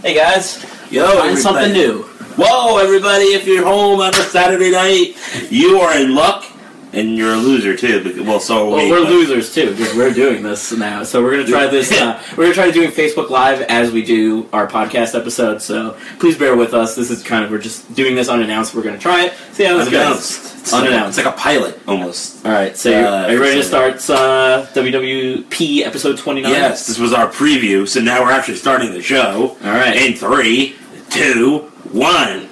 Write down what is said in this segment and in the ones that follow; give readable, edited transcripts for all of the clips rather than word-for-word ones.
Hey guys, find something new. Whoa, everybody! If you're home on a Saturday night, you are in luck, and you're a loser too. Well, so are we. We're losers too because we're doing this now. So we're gonna try this. We're gonna try doing Facebook Live as we do our podcast episodes. So please bear with us. This is we're just doing this unannounced. We're gonna try it. See how this goes. Unannounced. It's like a pilot almost. All right. So are you ready to start WWP episode 29? Yes. This was our preview. So now we're actually starting the show. All right. In 3, 2, 1.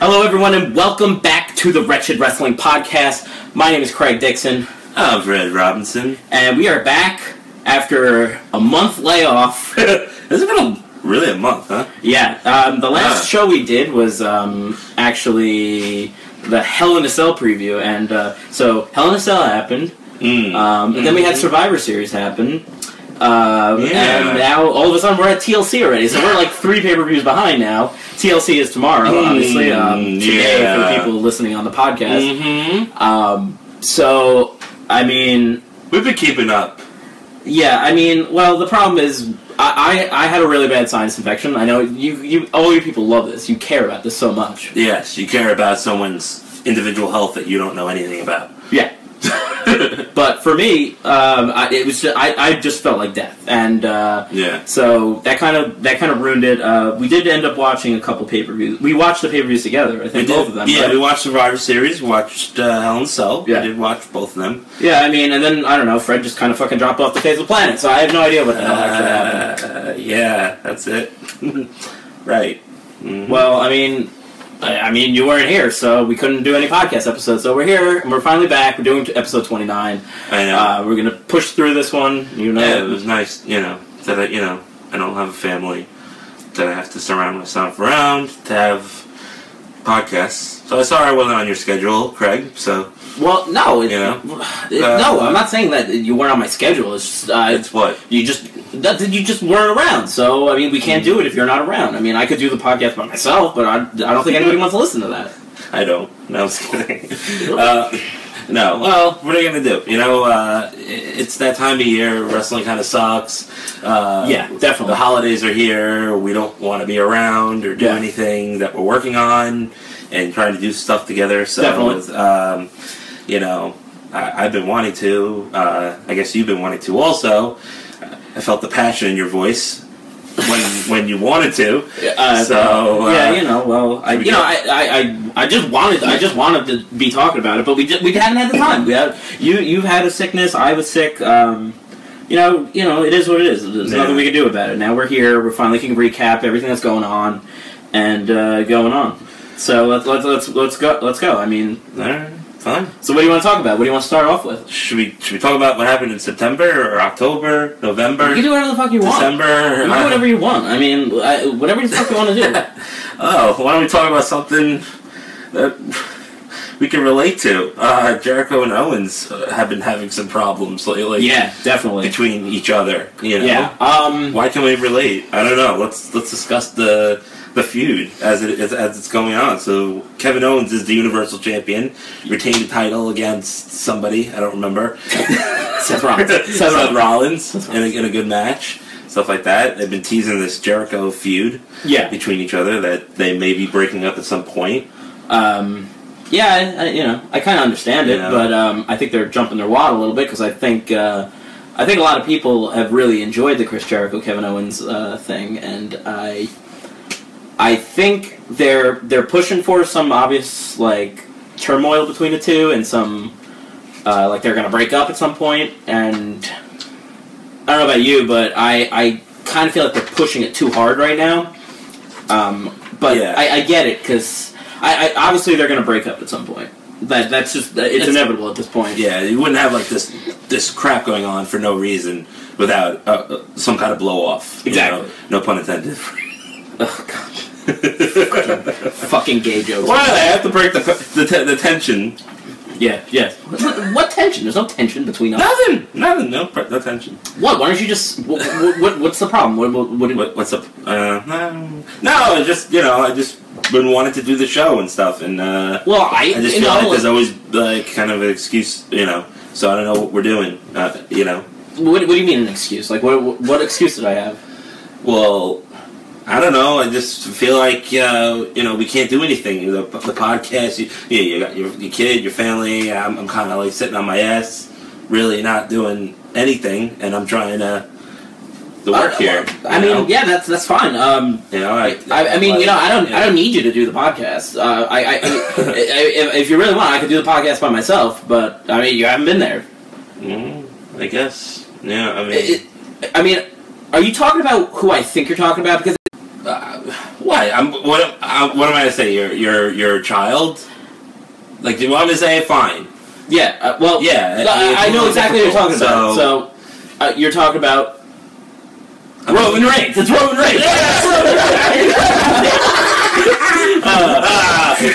Hello, everyone, and welcome back to the Wretched Wrestling Podcast. My name is Craig Dixon. I'm Fred Robinson. And we are back after a month layoff. It's been really a month, huh? Yeah. The last show we did was actually the Hell in a Cell preview. And so Hell in a Cell happened. And then we had Survivor Series happen. And now, all of a sudden, we're at TLC already. So we're like 3 pay-per-views behind now. TLC is tomorrow, obviously. Today, for people listening on the podcast. So, I mean... We've been keeping up. Yeah, I mean, well, the problem is, I had a really bad sinus infection. I know all you people love this. You care about this so much. Yes, you care about someone's individual health that you don't know anything about. Yeah. But for me, it was I just felt like death, and so that kind of ruined it. We did end up watching a couple pay-per-views. We watched the pay-per-views together. I think both of them. Yeah, right? We watched Survivor Series. We watched Hell in a Cell. Yeah. We did watch both of them. Yeah, I mean, and then I don't know. Fred just kind of fucking dropped off the face of the planet, so I have no idea what the hell actually happened. Yeah, that's it. Right. Mm-hmm. Well, I mean, you weren't here, so we couldn't do any podcast episodes. So we're here, and we're finally back. We're doing episode 29. I know. We're gonna push through this one. Yeah, it was nice. That I don't have a family that I have to surround myself around to have podcasts. So I saw I wasn't on your schedule, Craig. So. Well, no, no, I'm not saying that you weren't on my schedule. It's just it's what you just weren't around. So I mean, we can't do it if you're not around. I mean, I could do the podcast by myself, but I don't think anybody wants to listen to that. I don't. No, I'm just kidding. No. Well, what are you gonna do? It's that time of year. Wrestling kind of sucks. Yeah, definitely. The holidays are here. We don't want to be around or do anything that we're working on and trying to do stuff together. So, definitely. I've been wanting to. I guess you've been wanting to also. I felt the passion in your voice when you wanted to. I just wanted to be talking about it, but we hadn't had the time. You've had a sickness. I was sick. It is what it is. There's nothing we can do about it. Now we're here. We're finally can recap everything that's going on and going on. So let's go. I mean, all right, fine. So what do you want to talk about? What do you want to start off with? Should we talk about what happened in September or October, November? You can do whatever the fuck you want. December. You can do whatever you want. I mean, whatever the fuck you want to do. Why don't we talk about something that we can relate to? Jericho and Owens have been having some problems lately. Yeah, definitely. Between each other, Yeah. Why can we relate? I don't know. Let's discuss the feud as it's going on. So Kevin Owens is the Universal Champion, retained the title against somebody, I don't remember. Seth Rollins. in a good match, stuff like that. They've been teasing this Jericho feud between each other that they may be breaking up at some point. I kind of understand it, but I think they're jumping their wad a little bit because I think a lot of people have really enjoyed the Chris Jericho Kevin Owens thing, and I think they're pushing for some obvious turmoil between the two, and some they're gonna break up at some point. And I don't know about you, but I kind of feel like they're pushing it too hard right now. I get it because I obviously they're gonna break up at some point. That's just it's inevitable at this point. Yeah, you wouldn't have this crap going on for no reason without some kind of blow off. Exactly. No pun intended. Oh God. Fucking gay jokes. Why? I have to break the tension. Yeah, yes. What tension? There's no tension between us. Nothing. No tension. What? Why don't you just? What's the problem? What's up? No, I just been wanting to do the show and stuff, and I just feel like there's always kind of an excuse, So I don't know what we're doing, What do you mean an excuse? What excuse did I have? Well, I don't know. I just feel like we can't do anything. The podcast, you got your kid, your family. I'm kind of like sitting on my ass, really not doing anything, and I'm trying to work here. I mean, yeah, that's fine. I don't need you to do the podcast. If you really want, I could do the podcast by myself. But I mean, you haven't been there. I guess. Yeah. I mean, are you talking about who I think you're talking about? Because what? What am I to say? You're a child. Like, do you want me to say fine? Yeah. Well. Yeah. I know exactly what you're talking about. So you're talking about. Roman Reigns. It's Roman Reigns.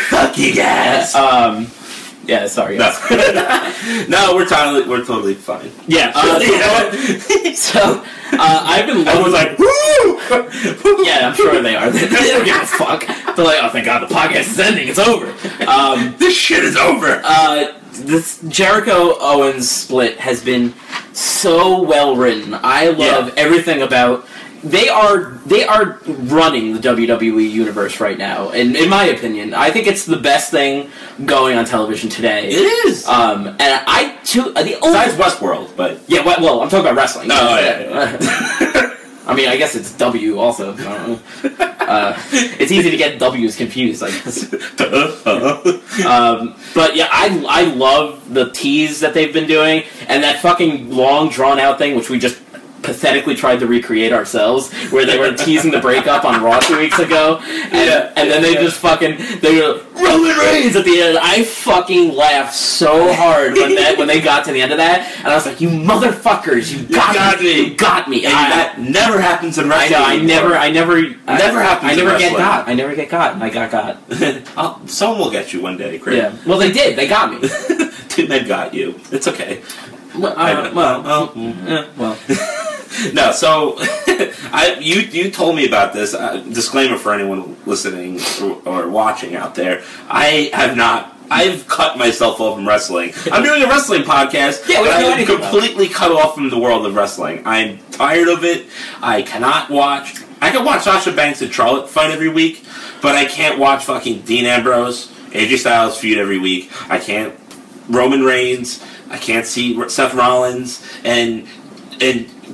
Fuck you guys. Yeah. Sorry. No. No, we're totally fine. Yeah. So I've been. Everyone's like, woo! Yeah, I'm sure they are. They don't give a fuck. They're like, oh, thank God, the podcast is ending. It's over. This shit is over. This Jericho Owens split has been so well written. I love everything about. They are running the WWE universe right now, and in my opinion, I think it's the best thing going on television today. It is. And I too the only besides Westworld, but yeah, well, I'm talking about wrestling. No, yeah. I mean, I guess it's W also. I don't know. It's easy to get W's confused, I guess. But yeah, I love the tease that they've been doing, and that fucking long, drawn-out thing, which we just pathetically tried to recreate ourselves, where they were teasing the breakup on Raw 2 weeks ago, and then they just fucking, they were Roman Reigns at the end. I fucking laughed so hard when they got to the end of that, and I was like, you motherfuckers, you got me. You got me. And that never happens in wrestling. I know, I never happens in wrestling. I never get got, and I got. Someone will get you one day, Chris. Yeah. Well, they did. They got me. Two men got you. It's okay. Well. No, so you told me about this. Disclaimer for anyone listening or watching out there: I've cut myself off from wrestling. I'm doing a wrestling podcast, but I'm completely cut off from the world of wrestling. I'm tired of it. I cannot watch. I can watch Sasha Banks and Charlotte fight every week, but I can't watch fucking Dean Ambrose, AJ Styles feud every week. I can't Roman Reigns. I can't see Seth Rollins and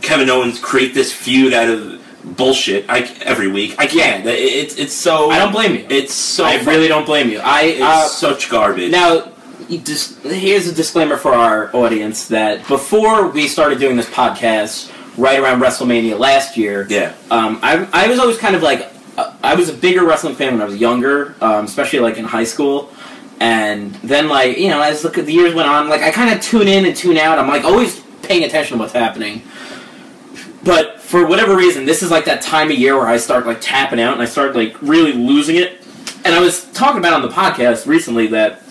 Kevin Owens create this feud out of bullshit every week. I can't. It's so. I don't blame you. It's so. I really don't blame you. It's such garbage. Now, here's a disclaimer for our audience that before we started doing this podcast, right around WrestleMania last year, I was always kind of like, I was a bigger wrestling fan when I was younger, especially like in high school. And then, like, you know, as the years went on, like, I kind of tune in and tune out. I'm like always paying attention to what's happening. But for whatever reason, this is like that time of year where I start like tapping out and I start like really losing it. And I was talking about on the podcast recently that,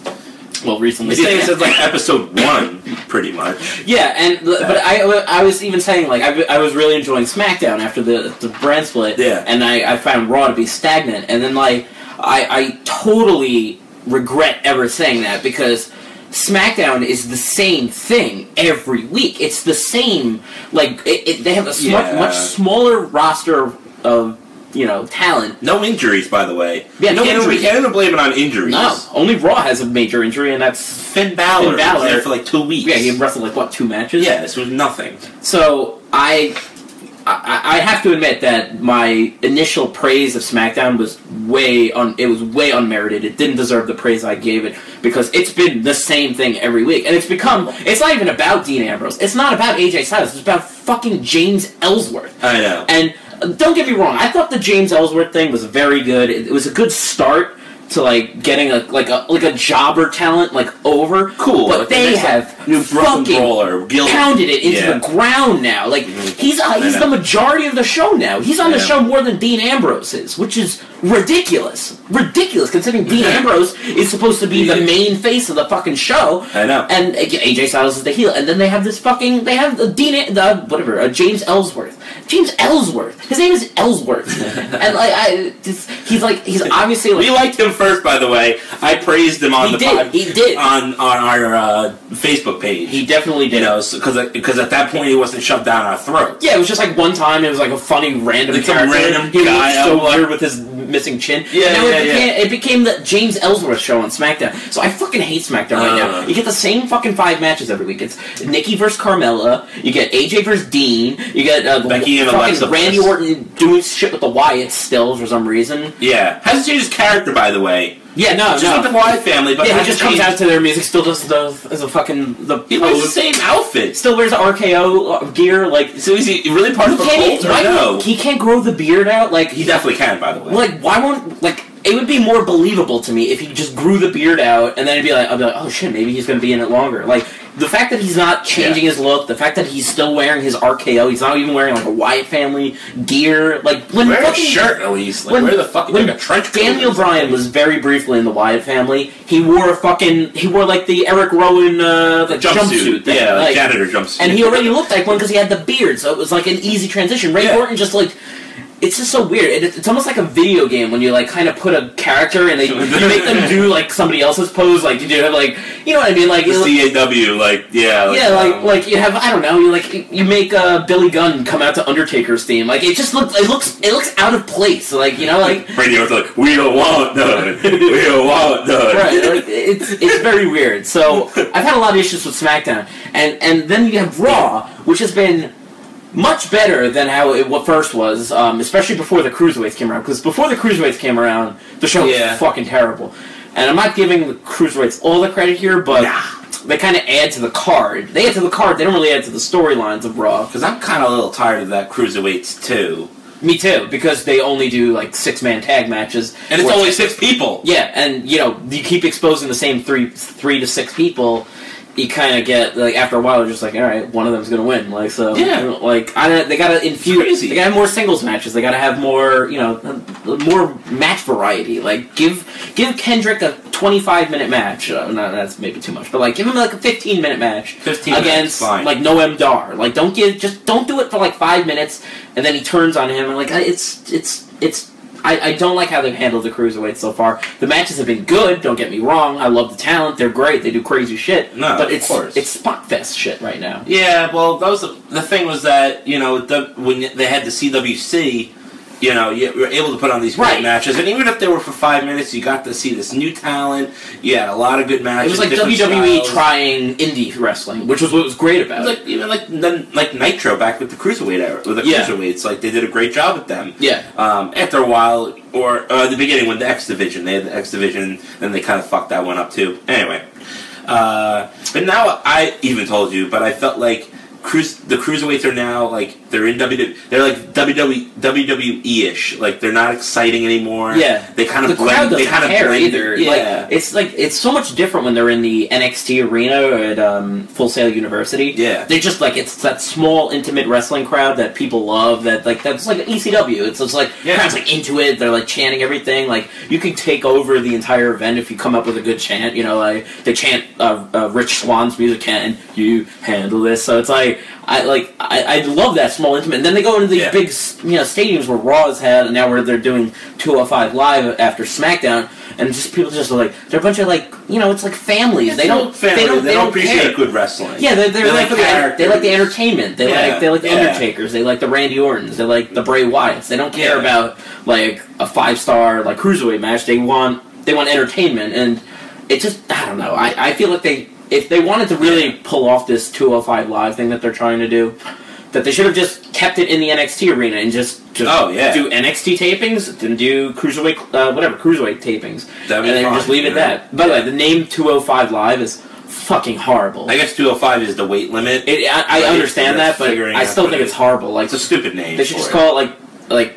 well, recently. This is like episode 1, pretty much. Yeah, but I was even saying like I was really enjoying SmackDown after the brand split. Yeah. And I found Raw to be stagnant. And then like I totally regret ever saying that because SmackDown is the same thing every week. It's the same, like, they have a much smaller roster of, you know, talent. No injuries, by the way. Yeah, no injuries. We can't even blame it on injuries. No, only Raw has a major injury, and that's Finn Balor. He was there for like 2 weeks. Yeah, he wrestled like, what, 2 matches? Yeah, this was nothing. So, I have to admit that my initial praise of SmackDown was way unmerited. It didn't deserve the praise I gave it because it's been the same thing every week. And it's not even about Dean Ambrose. It's not about AJ Styles. It's about fucking James Ellsworth. I know. And don't get me wrong, I thought the James Ellsworth thing was very good. It was a good start to like getting a jobber talent like over. Cool. But they have fucking pounded it into the ground now. Like he's the majority of the show now. He's on the show more than Dean Ambrose is, which is ridiculous. Ridiculous considering Dean Ambrose is supposed to be the main face of the fucking show. I know. And AJ Styles is the heel. And then they have this fucking James Ellsworth. James Ellsworth. His name is Ellsworth. And he's obviously like, we liked him first, by the way. I praised him on He did. on our Facebook page. He definitely did. You know, because at that point he wasn't shoved down our throats. Yeah, it was just like one time. It was like a funny random Like some character. random He guy. looked so weird with his missing chin. Yeah, and yeah, it became the James Ellsworth show on SmackDown. So I fucking hate SmackDown right now. You get the same fucking 5 matches every week. It's Nikki versus Carmella. You get AJ versus Dean. You get Becky and Alexa Randy Bliss. Orton doing shit with the Wyatts still for some reason. Yeah, hasn't changed his character, by the way. Yeah, Just like the Wyatt family, but yeah, he hasn't just comes changed. out to their music, still does the fucking He wears the same outfit. still wears the RKO gear. Like, So is he really part of the cult or no? He can't grow the beard out. Like, He definitely can, by the way. like, why won't, like, it would be more believable to me if he just grew the beard out, and then I'd be like, oh shit, maybe he's gonna be in it longer. Like, the fact that he's not changing his look, the fact that he's still wearing his RKO, he's not even wearing like a Wyatt family gear. Like, when wear fucking, a shirt at least. Like, when- wear the fucking when like a trench coat. Daniel Bryan was very briefly in the Wyatt family. He wore like the Eric Rowan like jumpsuit thing. Yeah, like, janitor jumpsuit. and he already looked like one because he had the beard, so it was like an easy transition. Randy Orton just like. It's just so weird. It's almost like a video game when you like kind of put a character and you make them do like somebody else's pose. Like you have like you know what I mean? Like the CAW, like yeah, like you have I don't know. You make Billy Gunn come out to Undertaker's theme. Like it just looks out of place. Like you know like Randy Orton's like we don't want none, we don't want none. Right, like, it's very weird. So I've had a lot of issues with SmackDown, and then you have Raw, which has been much better than how it first was, especially before the Cruiserweights came around. Because before the Cruiserweights came around, the show was fucking terrible. And I'm not giving the Cruiserweights all the credit here, but they kind of add to the card. They add to the card. They don't really add to the storylines of Raw. Because I'm kind of a little tired of that Cruiserweights too. Me too, because they only do like 6-man tag matches, and it's only 6 people. Yeah, and you know you keep exposing the same three to 6 people. You kind of get like after a while, you're just like, all right, one of them's gonna win. Like so, like they gotta infuse. They gotta have more singles matches. They gotta have more, more match variety. Like give Kendrick a 25-minute match. No, that's maybe too much, but like give him like a 15-minute match 15 against minutes, like Noam Dar. Like don't do it for like 5 minutes and then he turns on him and like it's. I don't like how they've handled the Cruiserweights so far. The matches have been good, don't get me wrong. I love the talent, they're great, they do crazy shit. No, but it's spot fest shit right now. Yeah, well, that was the thing was that, when they had the CWC, you were able to put on these great matches, and even if they were for 5 minutes, you got to see this new talent. You had a lot of good matches. It was like WWE trying indie wrestling, which was what was great about it. Even like Nitro back with the Cruiserweight era, with the Cruiserweights, like they did a great job with them. Yeah. After a while, or the beginning with the X Division, they had the X Division, then they kind of fucked that one up too. Anyway, but now I even told you, but I felt like the Cruiserweights are now like they're in they're like WWE-ish. Like they're not exciting anymore. Yeah, they kind of the crowd doesn't care blend either. Yeah, it's so much different when they're in the NXT arena at Full Sail University. Yeah, they're just like it's that small intimate wrestling crowd that people love. That's like ECW. It's just like crowd's like into it. They're like chanting everything. Like you can take over the entire event if you come up with a good chant. Like they chant Rich Swan's music, and you handle this. So it's like. I love that small intimate. And then they go into these big stadiums where Raw has had, and now where they're doing 205 Live after SmackDown, and just people just like they're a bunch of like it's like families. They don't appreciate care. Good wrestling. Yeah, they like the entertainment. They like the Undertakers. They like the Randy Ortons. They like the Bray Wyatts. They don't care about like a 5-star like Cruiserweight match. They want entertainment, and it just I don't know. I feel like if they wanted to really pull off this 205 Live thing that they're trying to do, that they should have just kept it in the NXT arena and just do NXT tapings, then do Cruiserweight tapings, and then just leave it at that. By the way, the name 205 Live is fucking horrible. I guess 205 is the weight limit. I understand that, but I still think it's horrible. Like it's a stupid name. They should just call it like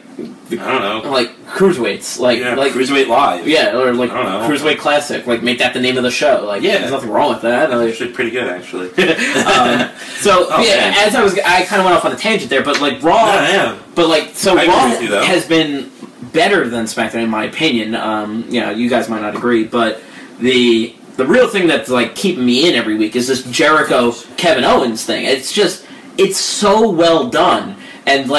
I don't know, like Cruiserweights, like Cruiserweight Live, or like Cruiserweight Classic, like make that the name of the show. Like there's nothing wrong with that. It's actually pretty good, actually. As I kind of went off on a tangent there, but like Raw, but like Raw has been better than SmackDown in my opinion. You guys might not agree, but the real thing that's like keeping me in every week is this Jericho Kevin Owens thing. It's so well done. And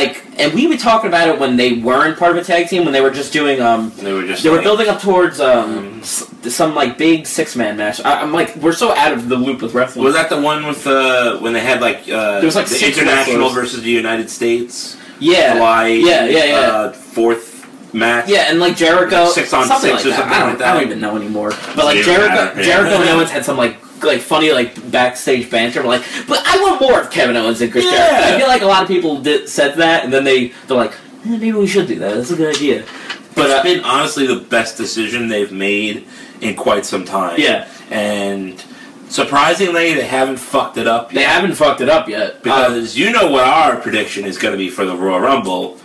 we were talking about it when they weren't part of a tag team, when they were just doing they were building up towards some like big 6-man match. I'm like, we're so out of the loop with wrestling. Was that the one with when they had like there was like the international versus the United States? Yeah, July 4th match. Yeah, and like Jericho, 6 on something 6 like or that. something like that. I don't even know anymore. But like Jericho and Owens had some like funny like backstage banter. But I want more of Kevin Owens and Chris Jericho. I feel like a lot of people said that, and then they're like, maybe we should do that. That's a good idea. But it's been honestly the best decision they've made in quite some time. Yeah, and surprisingly, they haven't fucked it up yet. They haven't fucked it up yet. Because you know what our prediction is going to be for the Royal Rumble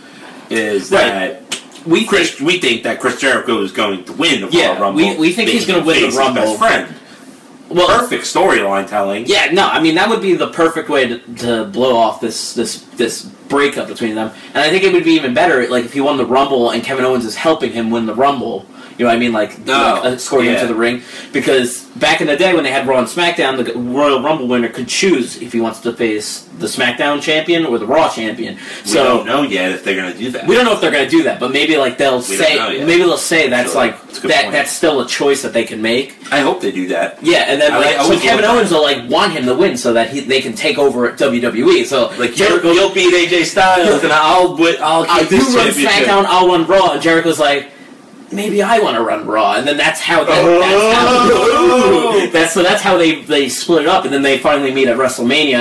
is that we think that Chris Jericho is going to win the Royal Rumble. We think he's going to win the Rumble. Best friend. Well, perfect storyline telling. Yeah, no, I mean that would be the perfect way to blow off this breakup between them. And I think it would be even better like if he won the Rumble and Kevin Owens is helping him win the Rumble. You know what I mean? Like escorting him to the ring. Because back in the day when they had Raw and SmackDown, the Royal Rumble winner could choose if he wants to face the SmackDown champion or the Raw champion. We don't know yet if they're going to do that. We don't know if they're going to do that, but maybe like they'll say that's that's still a choice that they can make. I hope they do that. Yeah, and then so Kevin Owens will like want him to win so that they can take over at WWE. So like Jericho, you'll beat AJ Styles and I'll keep this run SmackDown, I'll run Raw, and Jericho's like, maybe I want to run Raw, and then that's how they split it up, and then they finally meet at WrestleMania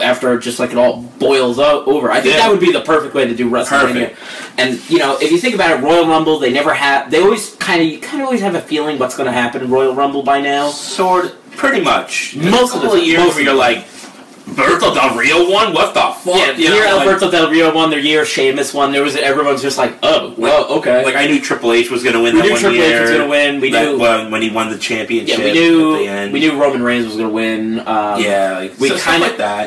after just like it all boils over. I think that would be the perfect way to do WrestleMania. Perfect. And if you think about it, Royal Rumble, they always kind of always have a feeling what's going to happen in Royal Rumble by now. Pretty much. Most of the years where you're like, Alberto Del Rio won? What the fuck? Yeah, the year Alberto Del Rio won, their year Sheamus won, everyone's just like, oh, well, okay. Like, I knew Triple H was going to win that one year. We knew Triple H was going to win. We knew when he won the championship at the end. We knew Roman Reigns was going to win. A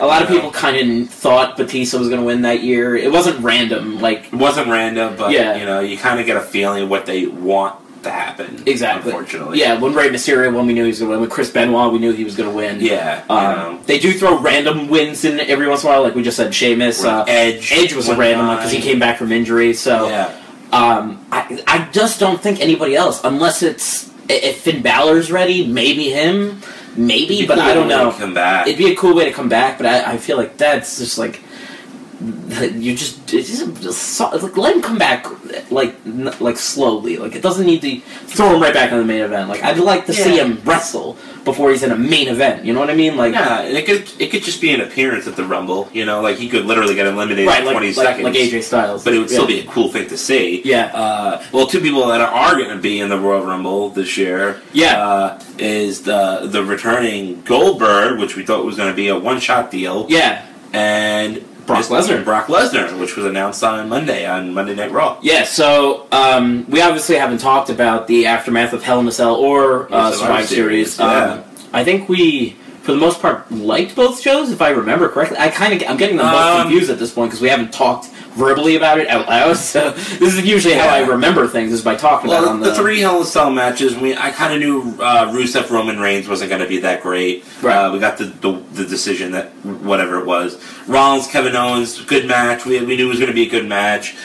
lot of people kind of thought Batista was going to win that year. It wasn't random. It wasn't random, but, you kind of get a feeling of what they want to happen. Exactly. Unfortunately. Yeah, when Rey Mysterio won, we knew he was going to win. With Chris Benoit, we knew he was going to win. Yeah. They do throw random wins in every once in a while, like we just said, Sheamus. Edge was a random one because he came back from injury. So, I just don't think anybody else, unless if Finn Balor's ready, maybe him, but I don't know. Come back. It'd be a cool way to come back, but I feel like that's just like. You just let him come back like slowly. Like it doesn't need to throw him right back in the main event. Like I'd like to see him wrestle before he's in a main event. You know what I mean? Like and it could just be an appearance at the Rumble. Like he could literally get eliminated in 20 seconds, like AJ Styles. But it would still be a cool thing to see. Yeah. Well, two people that are going to be in the Royal Rumble this year. Yeah. Is the returning Goldberg, which we thought was going to be a one-shot deal. Yeah. And Brock Lesnar, which was announced on Monday Night Raw. Yeah, so we obviously haven't talked about the aftermath of Hell in a Cell or Survivor Series. I think we, for the most part, liked both shows, if I remember correctly. I'm getting them both confused at this point because we haven't talked verbally about it out loud. So this is usually how I remember things, is by talking about it on the 3 Hell in a Cell matches. I kind of knew Rusev Roman Reigns wasn't going to be that great. Right. We got the decision that whatever it was. Rollins, Kevin Owens, good match. We knew it was going to be a good match.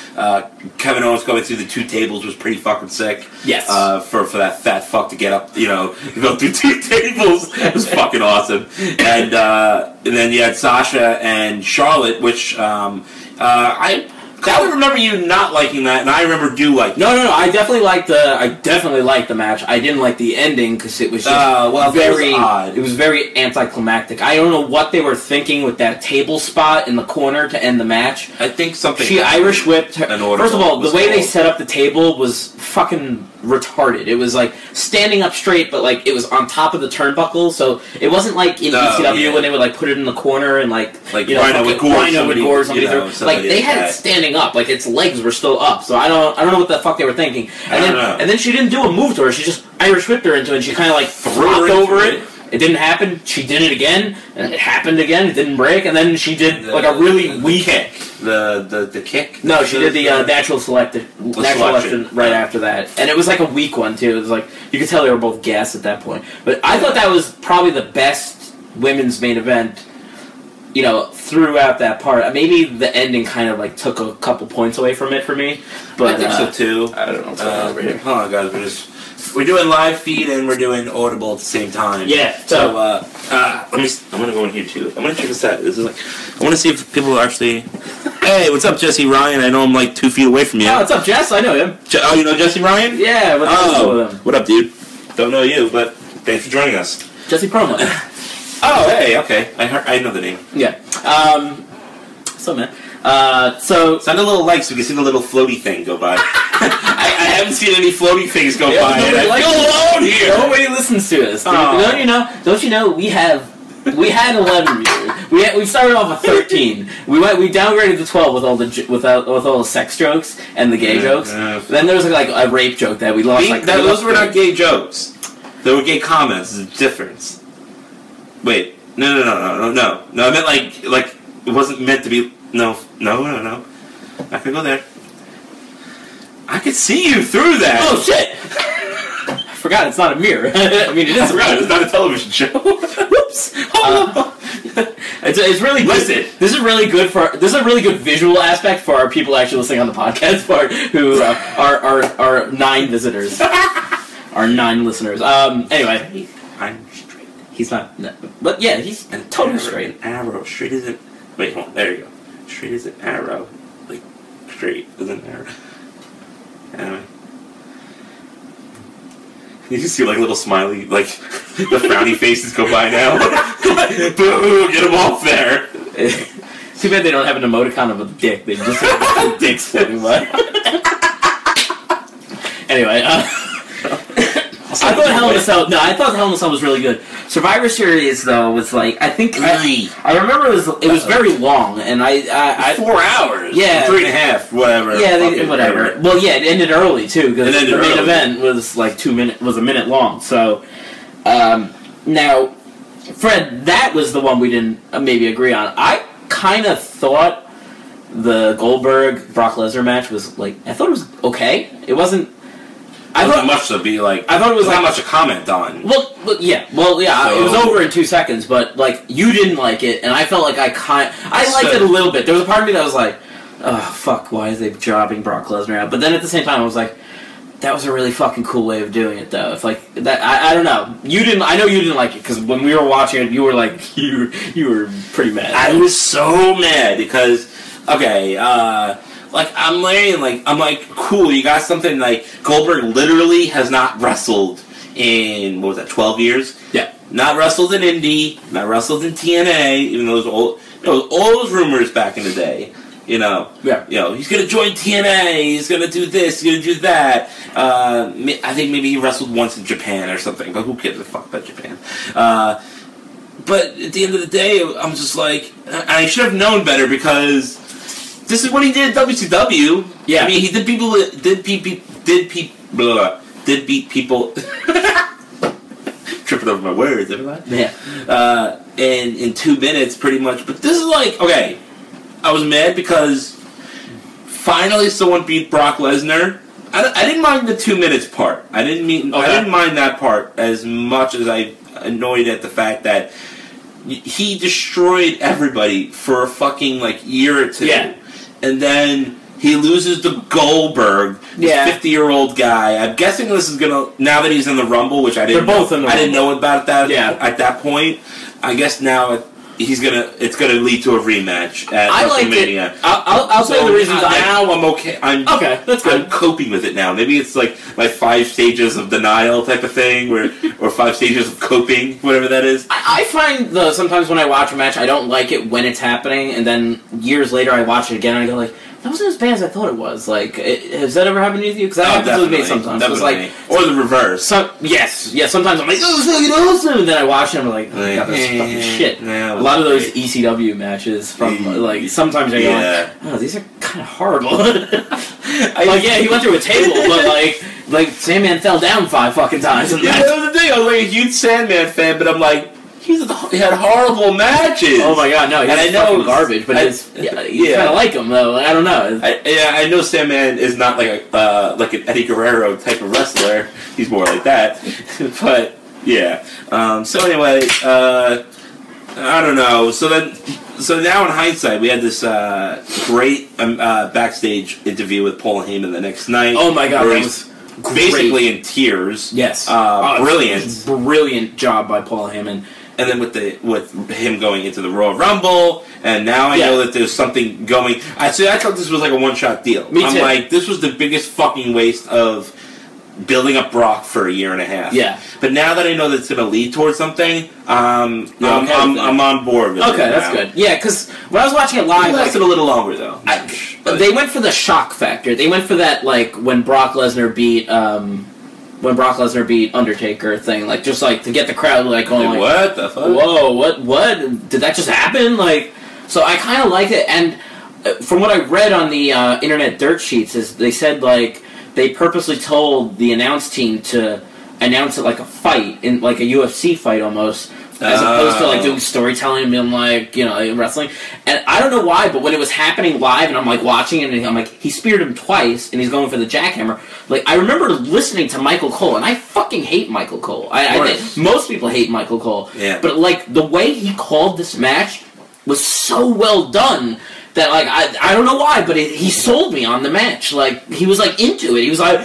Kevin Owens going through the 2 tables was pretty fucking sick. Yes. For that fat fuck to get up, go through 2 tables. It was fucking awesome. And then you had Sasha and Charlotte, which I remember you not liking that, and I remember do like. No. I definitely liked the match. I didn't like the ending because it was just very odd. It was very anticlimactic. I don't know what they were thinking with that table spot in the corner to end the match. I think something. She Irish whipped her. First of all, the way they set up the table was fucking retarded. It was like standing up straight, but like it was on top of the turnbuckle, so it wasn't like in ECW when they would like put it in the corner and like Rhino would gore somebody through. Like they had it standing up, like its legs were still up. So I don't know what the fuck they were thinking. And then she didn't do a move to her. She just Irish whipped her into it. And she kind of like flopped over it. It didn't happen. She did it again, and it happened again. It didn't break, and then she did like a really weak kick. The kick? No, she did the natural selection right after that, and it was like a weak one too. It was like you could tell they were both gassed at that point. But I thought that was probably the best women's main event you know, throughout that part, maybe the ending kind of like took a couple points away from it for me. But I think so too. I don't know what's going on over here. Hold on, guys. We're doing live feed and we're doing Audible at the same time. Yeah. So let me. I'm gonna go in here too. I'm gonna check this out. This is like, I want to see if people are actually. Hey, what's up, Jesse Ryan? I know I'm like 2 feet away from you. Oh, what's up, Jess? I know him. Oh, you know Jesse Ryan? Yeah. What up, dude? Don't know you, but thanks for joining us. Jesse Promo. Oh, hey, okay. I know the name. Yeah. So man. So send a little like so we can see the little floaty thing go by. I haven't seen any floaty things go by. And I feel alone here. Nobody listens to us. Don't you know? We had 11 viewers. We started off with 13. We downgraded to 12 with all the sex jokes and the gay jokes. Then there was like a rape joke that we lost. Those were not gay jokes. They were gay comments. There's a difference. Wait. No. I meant like it wasn't meant to be. No. I could go there. I could see you through that. Oh shit! I forgot it's not a mirror. I mean, it is. It's not a television show. Whoops. It's really good. Listen. This is really good this is a really good visual aspect for our people actually listening on the podcast part who are 9 visitors. Our 9 listeners. Anyway. I'm straight. He's not. No, but yeah, he's totally straight. An arrow. Straight as an. Wait, hold on. There you go. Straight as an arrow. Like, straight as an arrow. Anyway. You can see like little smiley, like the frowny faces go by now. Boo! Get them off there. Too bad they don't have an emoticon of a dick. They just have dicks floating by. Anyway, I thought Hell in a Cell. No, I thought Hell in a Cell was really good. Survivor Series though was like I remember it was very long and I 4 hours. Yeah, 3.5. Whatever. Yeah, whatever. Well, yeah, it ended early too because the main event was like 2 minutes was a minute long. So now, Fred, that was the one we didn't maybe agree on. I kind of thought the Goldberg Brock Lesnar match was like I thought it was okay. It wasn't. I thought much to be like. I thought it was not like, much to comment on. Well, yeah. So, it was over in 2 seconds, but like you didn't like it, and I felt like I liked it a little bit. There was a part of me that was like, "Oh fuck, why is they jobbing Brock Lesnar out?" But then at the same time, I was like, "That was a really fucking cool way of doing it, though." If like that, I don't know. You didn't. I know you didn't like it because when we were watching it, you were like, you were pretty mad. I was so mad because like I'm like, cool, you got something like Goldberg literally has not wrestled in 12 years? Yeah. Not wrestled in Indy, not wrestled in TNA, even though all those rumors back in the day. Yeah. He's gonna join TNA, he's gonna do this, he's gonna do that. I think maybe he wrestled once in Japan or something, but who gives a fuck about Japan? But at the end of the day, I'm just like, I should have known better because this is what he did at WCW. Yeah. I mean, he did beat people. Tripping over my words, everybody. Yeah. In 2 minutes, pretty much. But this is like, okay, I was mad because finally someone beat Brock Lesnar. I didn't mind the 2 minutes part. I didn't mind that part as much as I annoyed at the fact that he destroyed everybody for a fucking like year or two. Yeah. And then he loses to Goldberg, this 50-year-old guy. I'm guessing this is gonna, now that he's in the Rumble, which I didn't know. I didn't know about that at that point. I guess now it's gonna lead to a rematch at WrestleMania. I'll tell you the reasons. Now I'm okay. Okay, that's good. I'm coping with it now. Maybe it's like my 5 stages of denial type of thing, or 5 stages of coping, whatever that is. I find sometimes when I watch a match, I don't like it when it's happening, and then years later I watch it again and I go like, that wasn't as bad as I thought it was. Like, has that ever happened with you? Because that happens with me sometimes. Definitely. Or the reverse. Yes. Sometimes I'm like, oh, it's fucking awesome, and then I watch it and I'm like, oh my god, that's fucking shit. A lot of those ECW matches from like sometimes I go like, oh, these are kind of horrible. Like, yeah, he went through a table, but like Sandman fell down 5 fucking times. Yeah, that was the thing. I was like a huge Sandman fan, but I'm like, he had horrible matches. Oh my god, no, he's fucking garbage. But you kind of like him though. I don't know. I know Sandman is not like an Eddie Guerrero type of wrestler. He's more like that. But yeah. So anyway, I don't know. So now in hindsight, we had this great backstage interview with Paul Heyman the next night. Oh my god, that was basically in tears. Yes, brilliant, brilliant job by Paul Heyman. And then with him going into the Royal Rumble, and now I know that there's something going. I thought this was like a one-shot deal. Me too. I'm like, this was the biggest fucking waste of building up Brock for a year and a half. Yeah. But now that I know that it's going to lead towards something, I'm on board with it. Okay, that's good. Yeah, because when I was watching it live, it lasted a little longer though. They went for the shock factor. They went for that, like when Brock Lesnar beat Undertaker thing, like just like to get the crowd like going, like, what the fuck? Whoa, what did that just happen? Like, so I kind of liked it, and from what I read on the internet dirt sheets, is they said like they purposely told the announce team to announce it like a fight, in like a UFC fight almost, as opposed to like doing storytelling and like, you know, wrestling. And I don't know why, but when it was happening live and I'm like watching it and I'm like, he speared him twice and he's going for the jackhammer. Like, I remember listening to Michael Cole, and I fucking hate Michael Cole. I think most people hate Michael Cole. Yeah. But like the way he called this match was so well done that like I don't know why, but he sold me on the match. Like, he was like into it. He was like,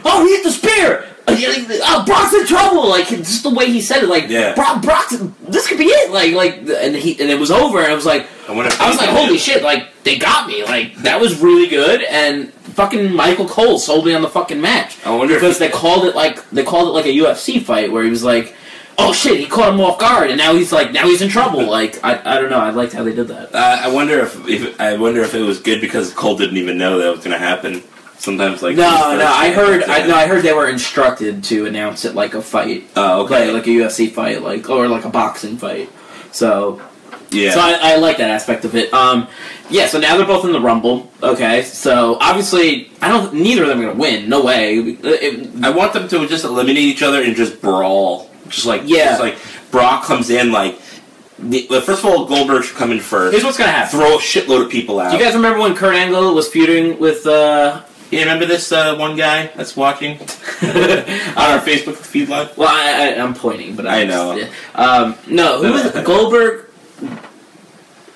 oh, he hit the spear. Oh, Brock's in trouble! Like, just the way he said it, like, Brock, this could be it. And it was over, and I was like, holy shit! Like, they got me. Like, that was really good, and fucking Michael Cole sold me on the fucking match. I wonder because they called it like a UFC fight where he was like, oh shit, he caught him off guard, and now he's in trouble. Like, I don't know. I liked how they did that. I wonder if it was good because Cole didn't even know that was going to happen. Sometimes, like, I heard they were instructed to announce it like a fight. Oh, okay. Like a UFC fight, or like a boxing fight. So, yeah. So I like that aspect of it. So now they're both in the Rumble. Okay, so obviously, neither of them are gonna win. No way. I want them to just eliminate each other and just brawl. Just like Brock comes in like. First of all, Goldberg should come in first. Here's what's gonna happen: throw a shitload of people out. Do you guys remember when Kurt Angle was feuding with? You remember this one guy that's watching on our Facebook feed live? Well, I'm pointing, but I know. No, who was Goldberg?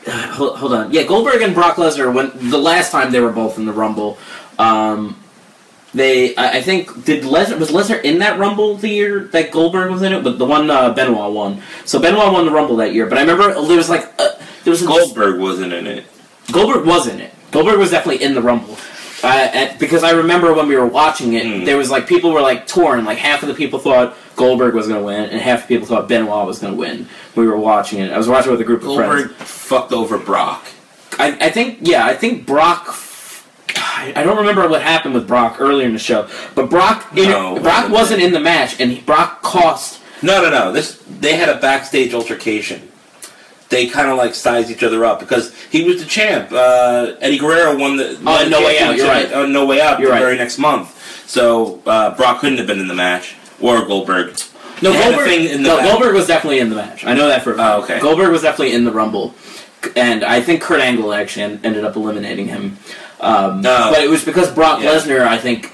Hold on. Yeah, Goldberg and Brock Lesnar. When the last time they were both in the Rumble, I think was Lesnar in that Rumble the year that Goldberg was in it? But the one Benoit won. So Benoit won the Rumble that year. But I remember there was Goldberg wasn't in it. Goldberg was in it. Goldberg was definitely in the Rumble. Because I remember when we were watching it, there was like people were like torn. Like half of the people thought Goldberg was going to win, and half the people thought Benoit was going to win. We were watching it. I was watching it with a group of friends. Goldberg fucked over Brock. I think Brock. I don't remember what happened with Brock earlier in the show, but Brock wasn't in the match, and Brock cost. No. They had a backstage altercation. They kind of like sized each other up because he was the champ. Eddie Guerrero won the No Way Out. You're right. No Way Out. You're right. Very next month. So Brock couldn't have been in the match, or Goldberg. Goldberg was definitely in the match. I know that for a fact. Oh, okay. Goldberg was definitely in the Rumble, and I think Kurt Angle actually ended up eliminating him. But it was because Brock Lesnar, I think,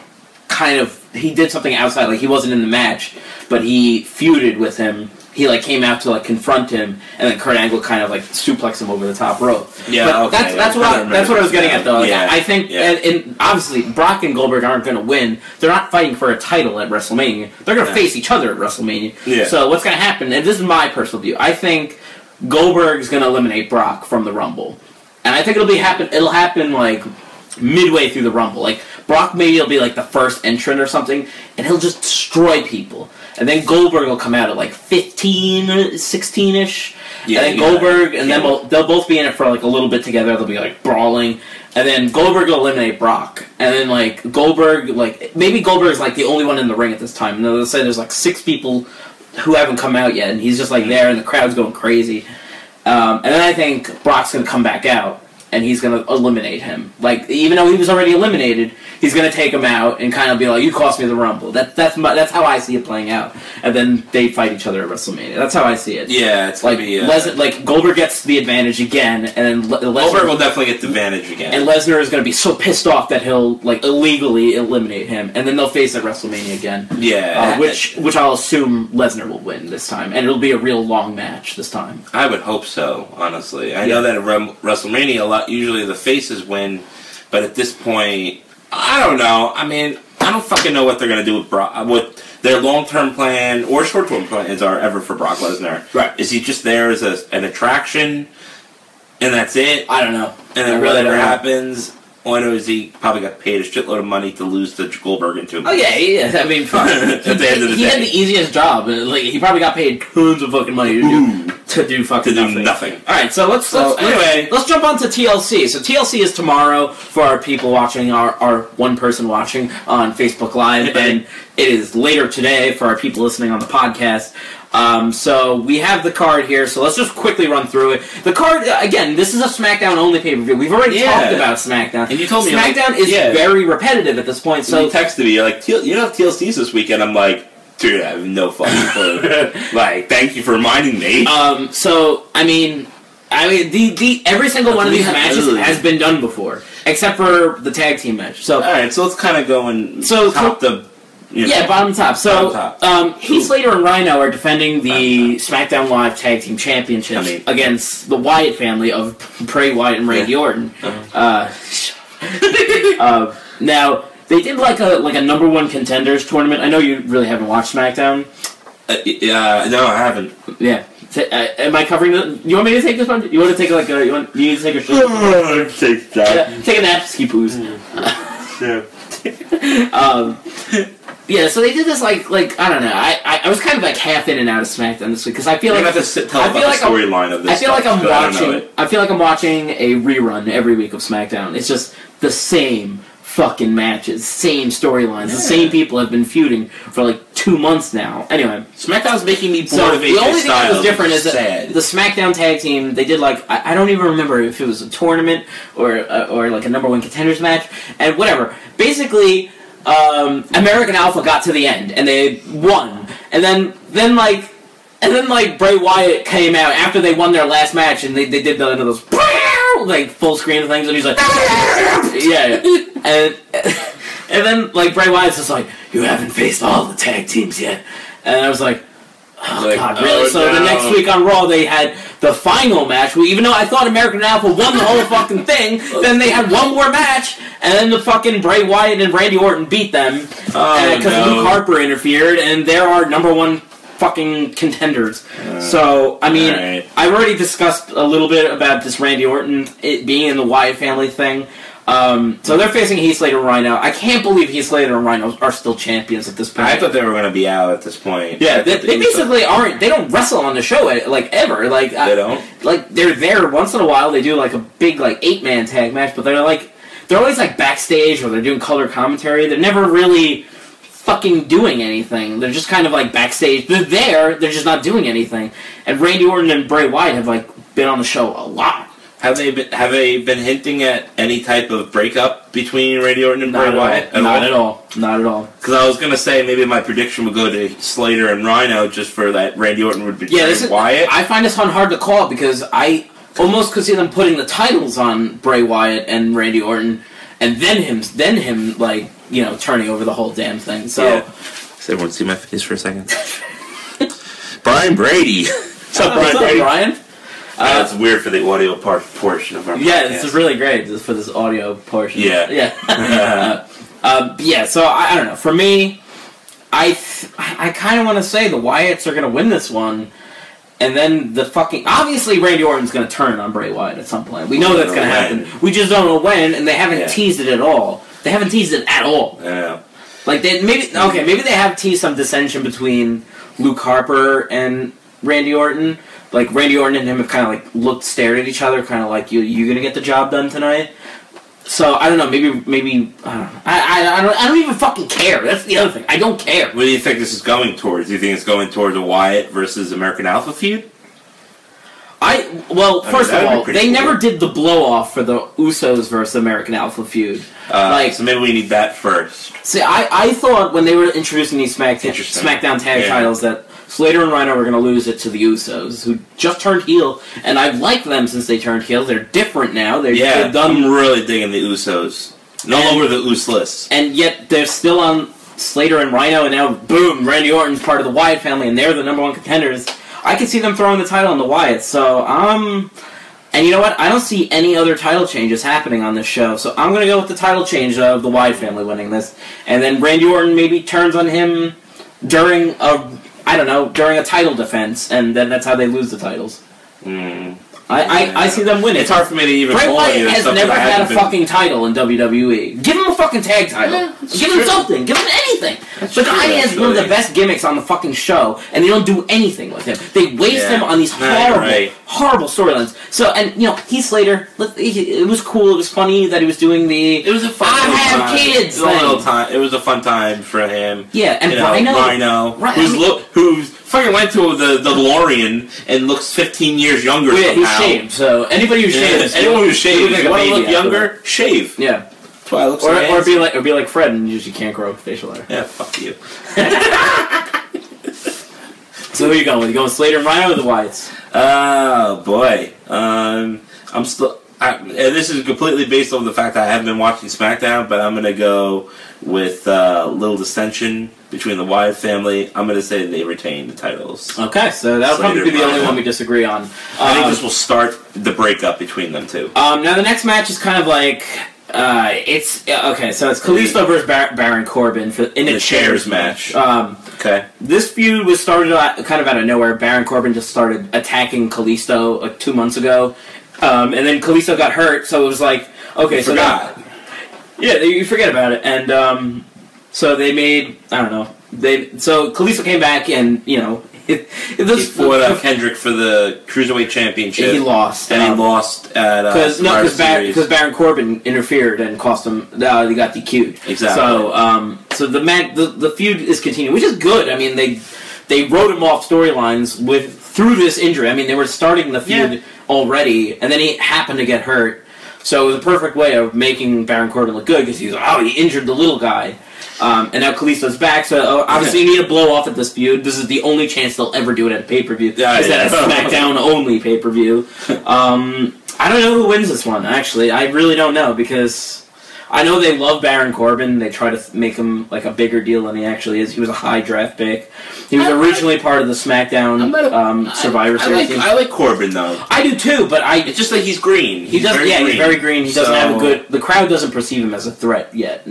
he did something outside. Like, he wasn't in the match, but he feuded with him. He like came out to like confront him, and then Kurt Angle kind of like suplexed him over the top rope. Yeah, but that's what I was getting at though. Like, yeah. I think, and obviously Brock and Goldberg aren't going to win. They're not fighting for a title at WrestleMania. They're going to face each other at WrestleMania. Yeah. So what's going to happen? And this is my personal view. I think Goldberg's going to eliminate Brock from the Rumble, and I think it'll happen like midway through the Rumble. Like, Brock maybe will be like the first entrant or something, and he'll just destroy people. And then Goldberg will come out at like 15, 16-ish. Yeah, and then Goldberg, and then they'll both be in it for like a little bit together. They'll be like brawling. And then Goldberg will eliminate Brock. And then like Goldberg, like maybe Goldberg's like the only one in the ring at this time. And they'll say there's like 6 people who haven't come out yet. And he's just like there, and the crowd's going crazy. And then I think Brock's going to come back out. and he's going to eliminate him. Like, even though he was already eliminated, he's going to take him out and kind of be like, you cost me the Rumble. That's how I see it playing out. And then they fight each other at WrestleMania. That's how I see it. Yeah, it's like, be... Goldberg gets the advantage again, and then Goldberg will definitely get the advantage again. And Lesnar is going to be so pissed off that he'll, like, illegally eliminate him, and then they'll face at WrestleMania again. Yeah. Which I'll assume Lesnar will win this time, and it'll be a real long match this time. I would hope so, honestly. I know that at WrestleMania, usually the faces win, but at this point, I don't know. I mean, I don't fucking know what they're going to do with what their long-term plan or short-term plans are ever for Brock Lesnar. Right. Is he just there as an attraction, and that's it? I don't know. And then whatever happens... All I know is he probably got paid a shitload of money to lose to Goldberg into him. Oh, yeah. I mean, fuck. At the end of the day. He had the easiest job. Like, he probably got paid tons of fucking money to do nothing. All right, so let's jump on to TLC. So TLC is tomorrow for our people watching, our one person watching on Facebook Live, and it is later today for our people listening on the podcast. So we have the card here, so let's just quickly run through it. The card, again, this is a SmackDown only pay-per-view. We've already talked about SmackDown. And you told me SmackDown is very repetitive at this point. So you texted me, you're like, you know TLC's this weekend? I'm like, dude, I have no fucking clue. Like, thank you for reminding me. So, I mean, every single one of these matches has been done before, except for the tag team match. So, alright, so let's kind of go and top the... bottom top. So, Heath Slater and Rhino are defending the SmackDown Live Tag Team Championships against the Wyatt family of Bray Wyatt and Randy Orton. Now, they did like a number one contenders tournament. I know you really haven't watched SmackDown. No, I haven't. Yeah. Am I covering the... You want me to take this one? You want to take like a... You need to take a shit? Take that. Take a nap, ski poos. Yeah, so they did this like I don't know. I was kind of like half in and out of SmackDown this week because I feel like the storyline of this. I feel like I'm watching a rerun every week of SmackDown. It's just the same fucking matches, same storylines. The same people have been feuding for like 2 months now. Anyway, SmackDown's making me bored of AJ Styles. The only thing that was different is that the SmackDown tag team, they did like I don't even remember if it was a tournament or like a number one contenders match and whatever. Basically. American Alpha got to the end and they won, and then Bray Wyatt came out after they won their last match and they did one of those like full screen things and he's like and then like Bray Wyatt's just like, you haven't faced all the tag teams yet, and I was like, oh god, really? So the next week on Raw they had the final match. Even though I thought American Alpha won the whole fucking thing, then they had one more match, and then the fucking Bray Wyatt and Randy Orton beat them because Luke Harper interfered, and there are number one fucking contenders. So I mean, I've already discussed a little bit about this Randy Orton being in the Wyatt family thing. So they're facing Heath Slater and Rhino. I can't believe Heath Slater and Rhino are still champions at this point. I thought they were going to be out at this point. Yeah, they basically aren't. They don't wrestle on the show like ever. Like they don't. Like they're there once in a while. They do like a big like 8-man tag match, but they're always like backstage or they're doing color commentary. They're never really fucking doing anything. They're just kind of like backstage. They're there. They're just not doing anything. And Randy Orton and Bray Wyatt have like been on the show a lot. Have they been hinting at any type of breakup between Randy Orton and Bray Wyatt? Not at all. Because I was going to say maybe my prediction would go to Slater and Rhino just for that Randy Orton would betray Wyatt. I find this one hard to call because I almost could see them putting the titles on Bray Wyatt and Randy Orton, and then him like, you know, turning over the whole damn thing. So, Does everyone see my face for a second? Brian Brady. What's up, Brian Brady? Brian? That's weird for the audio portion of our podcast. Yeah, this is really great for this audio portion. Yeah. So I don't know. For me, I kind of want to say the Wyatts are going to win this one, and then obviously Randy Orton's going to turn on Bray Wyatt at some point. We know that's going to happen. We just don't know when, and they haven't teased it at all. They haven't teased it at all. Yeah. Like maybe they have teased some dissension between Luke Harper and Randy Orton. Like, Randy Orton and him have kind of, like, stared at each other, kind of like, you gonna get the job done tonight? So, I don't know, maybe, I don't even fucking care. That's the other thing. I don't care. What do you think this is going towards? Do you think it's going towards a Wyatt versus American Alpha feud? First of all, they never did the blow-off for the Usos versus American Alpha feud. So maybe we need that first. See, I thought when they were introducing these SmackDown tag titles that Slater and Rhino were going to lose it to the Usos, who just turned heel, and I've liked them since they turned heel. They're different now. I'm really digging the Usos. No longer the Useless. And yet they're still on Slater and Rhino, and now, boom, Randy Orton's part of the Wyatt family, and they're the #1 contenders. I could see them throwing the title on the Wyatts, so and you know what? I don't see any other title changes happening on this show, so I'm going to go with the title change of the Wyatt family winning this, and then Randy Orton maybe turns on him during a title defense, and then that's how they lose the titles. I see them winning. It's hard for me to even. Bray Wyatt has never had a fucking title in WWE. Give him a fucking tag title. Give him something. Give him anything. The guy has one of the best gimmicks on the fucking show, and they don't do anything with him. They waste him on these horrible storylines. So, and Heath Slater. It was cool. It was funny that he was doing the. It was a fun. I have kids. It was a little time. It was a fun time for him. Yeah, and Rhino, who's fucking went to the DeLorean and looks 15 years younger. He's shaved. So anybody who shaves, anyone who shaves, if you want to look younger, shave. Yeah. That's why I look or be like Fred and usually can't grow facial hair. Yeah, fuck you. So who are you going with? You going with Slater and Rhino or the Wyatts? Oh boy, I'm still. And this is completely based on the fact that I haven't been watching SmackDown, but I'm going to go with little dissension between the Wyatt family. I'm going to say they retain the titles. Okay, so that'll probably be the only one we disagree on. I think this will start the breakup between them two. Now the next match is kind of like so it's Kalisto versus Baron Corbin in a chairs match. Okay. This feud was started kind of out of nowhere. Baron Corbin just started attacking Kalisto like 2 months ago. And then Kalisto got hurt, so it was like, okay, so you forget about it, and so they made, I don't know, so Kalisto came back, and he fought Kendrick for the Cruiserweight Championship. He lost, and he lost at because Baron Corbin interfered and cost him. He got DQ'd. Exactly. So the feud is continuing, which is good. I mean, they wrote him off storylines through this injury. I mean, they were starting the feud already, and then he happened to get hurt. So it was a perfect way of making Baron Corbin look good, because he injured the little guy. And now Kalisto's back, so obviously you need to blow off at this feud. This is the only chance they'll ever do it at a pay-per-view. Is that a SmackDown-only pay-per-view. I don't know who wins this one, actually. I really don't know, because I know they love Baron Corbin. They try to make him like a bigger deal than he actually is. He was a high draft pick. He was originally part of the SmackDown Survivor Series team. I like Corbin, though. I do too, but it's just like he's green. He's very green. He doesn't have a good. The crowd doesn't perceive him as a threat yet.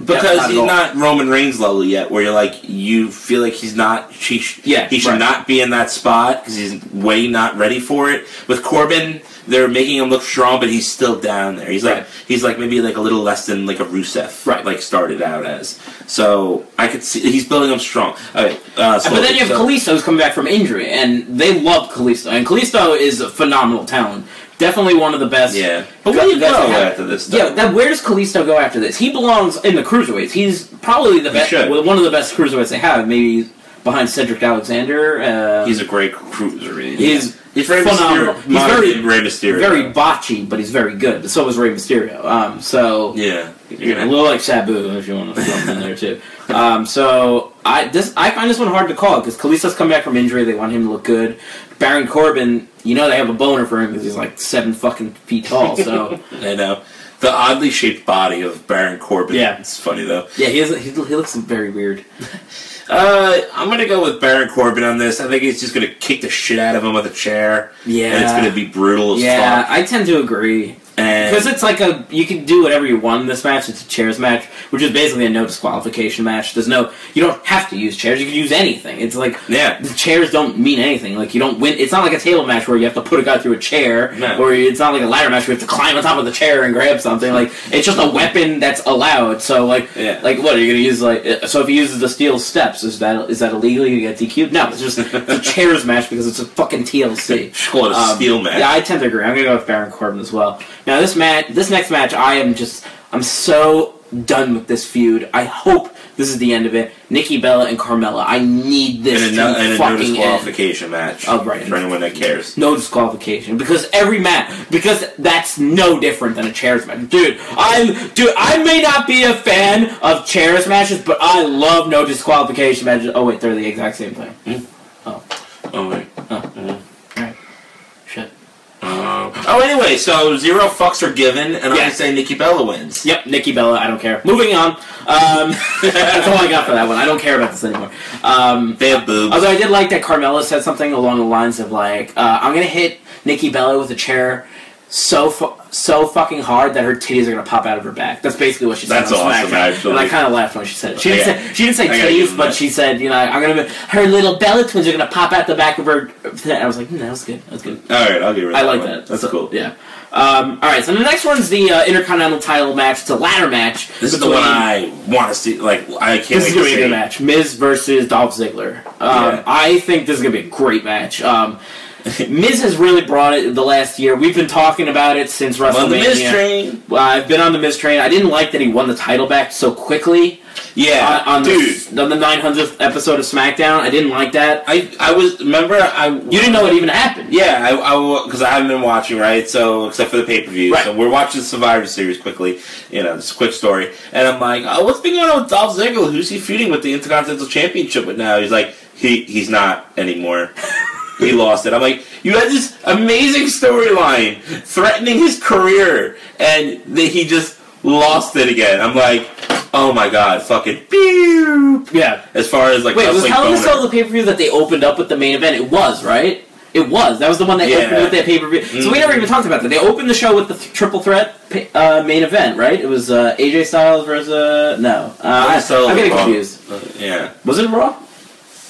Because he's not Roman Reigns level yet, where you feel like he's not. He should not be in that spot because he's way not ready for it. With Corbin, they're making him look strong, but he's still down there. He's like maybe like a little less than like a Rusev, like started out as. So I could see he's building him strong. Okay, but then you have Kalisto who's coming back from injury, and they love Kalisto, and Kalisto is a phenomenal talent. Definitely one of the best. Yeah. But where do you go after this stuff? Yeah, where does Kalisto go after this? He belongs in the Cruiserweights. He's probably the best, one of the best Cruiserweights they have, maybe behind Cedric Alexander. He's a great Cruiserweight. He's very phenomenal. He's Rey Mysterio. Very botchy, but he's very good. But so is Rey Mysterio. A little like Sabu, if you want to throw him in there too. So I find this one hard to call, because Kalisto's come back from injury. They want him to look good. Baron Corbin, they have a boner for him because he's like 7 fucking feet tall. So I know the oddly shaped body of Baron Corbin. Yeah, it's funny though. Yeah, he looks very weird. I'm going to go with Baron Corbin on this. I think he's just going to kick the shit out of him with a chair. Yeah. And it's going to be brutal as fuck. Yeah, I tend to agree. Because it's like you can do whatever you want in this match. It's a chairs match, which is basically a no disqualification match. You don't have to use chairs. You can use anything. It's like the chairs don't mean anything. Like you don't win. It's not like a table match where you have to put a guy through a chair, or it's not like a ladder match where you have to climb on top of the chair and grab something. Like it's just a weapon that's allowed. So like what are you gonna use? So if he uses the steel steps, is that illegal? You get DQ'd? No, it's just a chairs match because it's a fucking TLC. Just call it a steel match. Yeah, I tend to agree. I'm gonna go with Baron Corbin as well. Now this next match, I'm so done with this feud. I hope this is the end of it. Nikki Bella and Carmella. I need this and a no disqualification match. Oh, right. For anyone that cares. No disqualification. Because that's no different than a chairs match. Dude, I may not be a fan of chairs matches, but I love no disqualification matches. Oh, wait, they're the exact same thing. Oh, wait. Alright. Shit. Anyway, so 0 fucks are given, and I say Nikki Bella wins. Yep, Nikki Bella, I don't care. Moving on. That's all I got for that one. I don't care about this anymore. They have boobs. Although I did like that Carmella said something along the lines of, like, I'm going to hit Nikki Bella with a chair so fucking hard that her titties are going to pop out of her back. That's basically what she said. That's awesome, actually. And I kind of laughed when she said it. She didn't say titties, but she said, I'm going to... Her little Bella twins are going to pop out the back of her... And I was like, that was good. That was good. Alright, I'll give her that. I like that. That's cool. Yeah. Alright, so the next one's the Intercontinental title match. It's a ladder match. This is the one I want to see. Like, I can't wait to see. This is going to be a good match. Miz versus Dolph Ziggler. I think this is going to be a great match. Miz has really brought it the last year. We've been talking about it since WrestleMania. On the Miz train. Well, I've been on the Miz train. I didn't like that he won the title back so quickly. Yeah, on the 900th episode of SmackDown. I didn't like that. You didn't know it even happened. Yeah, because I haven't been watching, right? So, except for the pay-per-view. Right. So we're watching the Survivor Series quickly. It's a quick story. And I'm like, what's been going on with Dolph Ziggler? Who's he feuding with the Intercontinental Championship with now? He's like, he's not anymore. He lost it. I'm like, you had this amazing storyline threatening his career, and he just lost it again. I'm like, oh my god, fucking pew. Yeah. As far as like, wait, was Hell in a Cell the pay-per-view that they opened up with the main event? It was, right? It was. That was the one that opened with that pay-per-view. Mm-hmm. So we never even talked about that. They opened the show with the triple threat main event, right? It was AJ Styles versus no. I'm getting confused. Yeah. Was it Raw?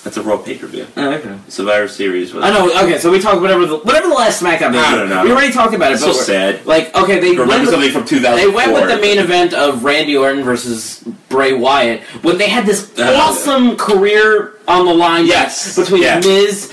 That's a Raw pay-per-view. Oh, okay. Survivor Series. I know. Okay, so we talked whatever the last SmackDown. I don't know. We already talked about it. It's so sad. Like, okay, they remember something from 2004. They went with the main event of Randy Orton versus Bray Wyatt when they had this awesome career on the line. Between Miz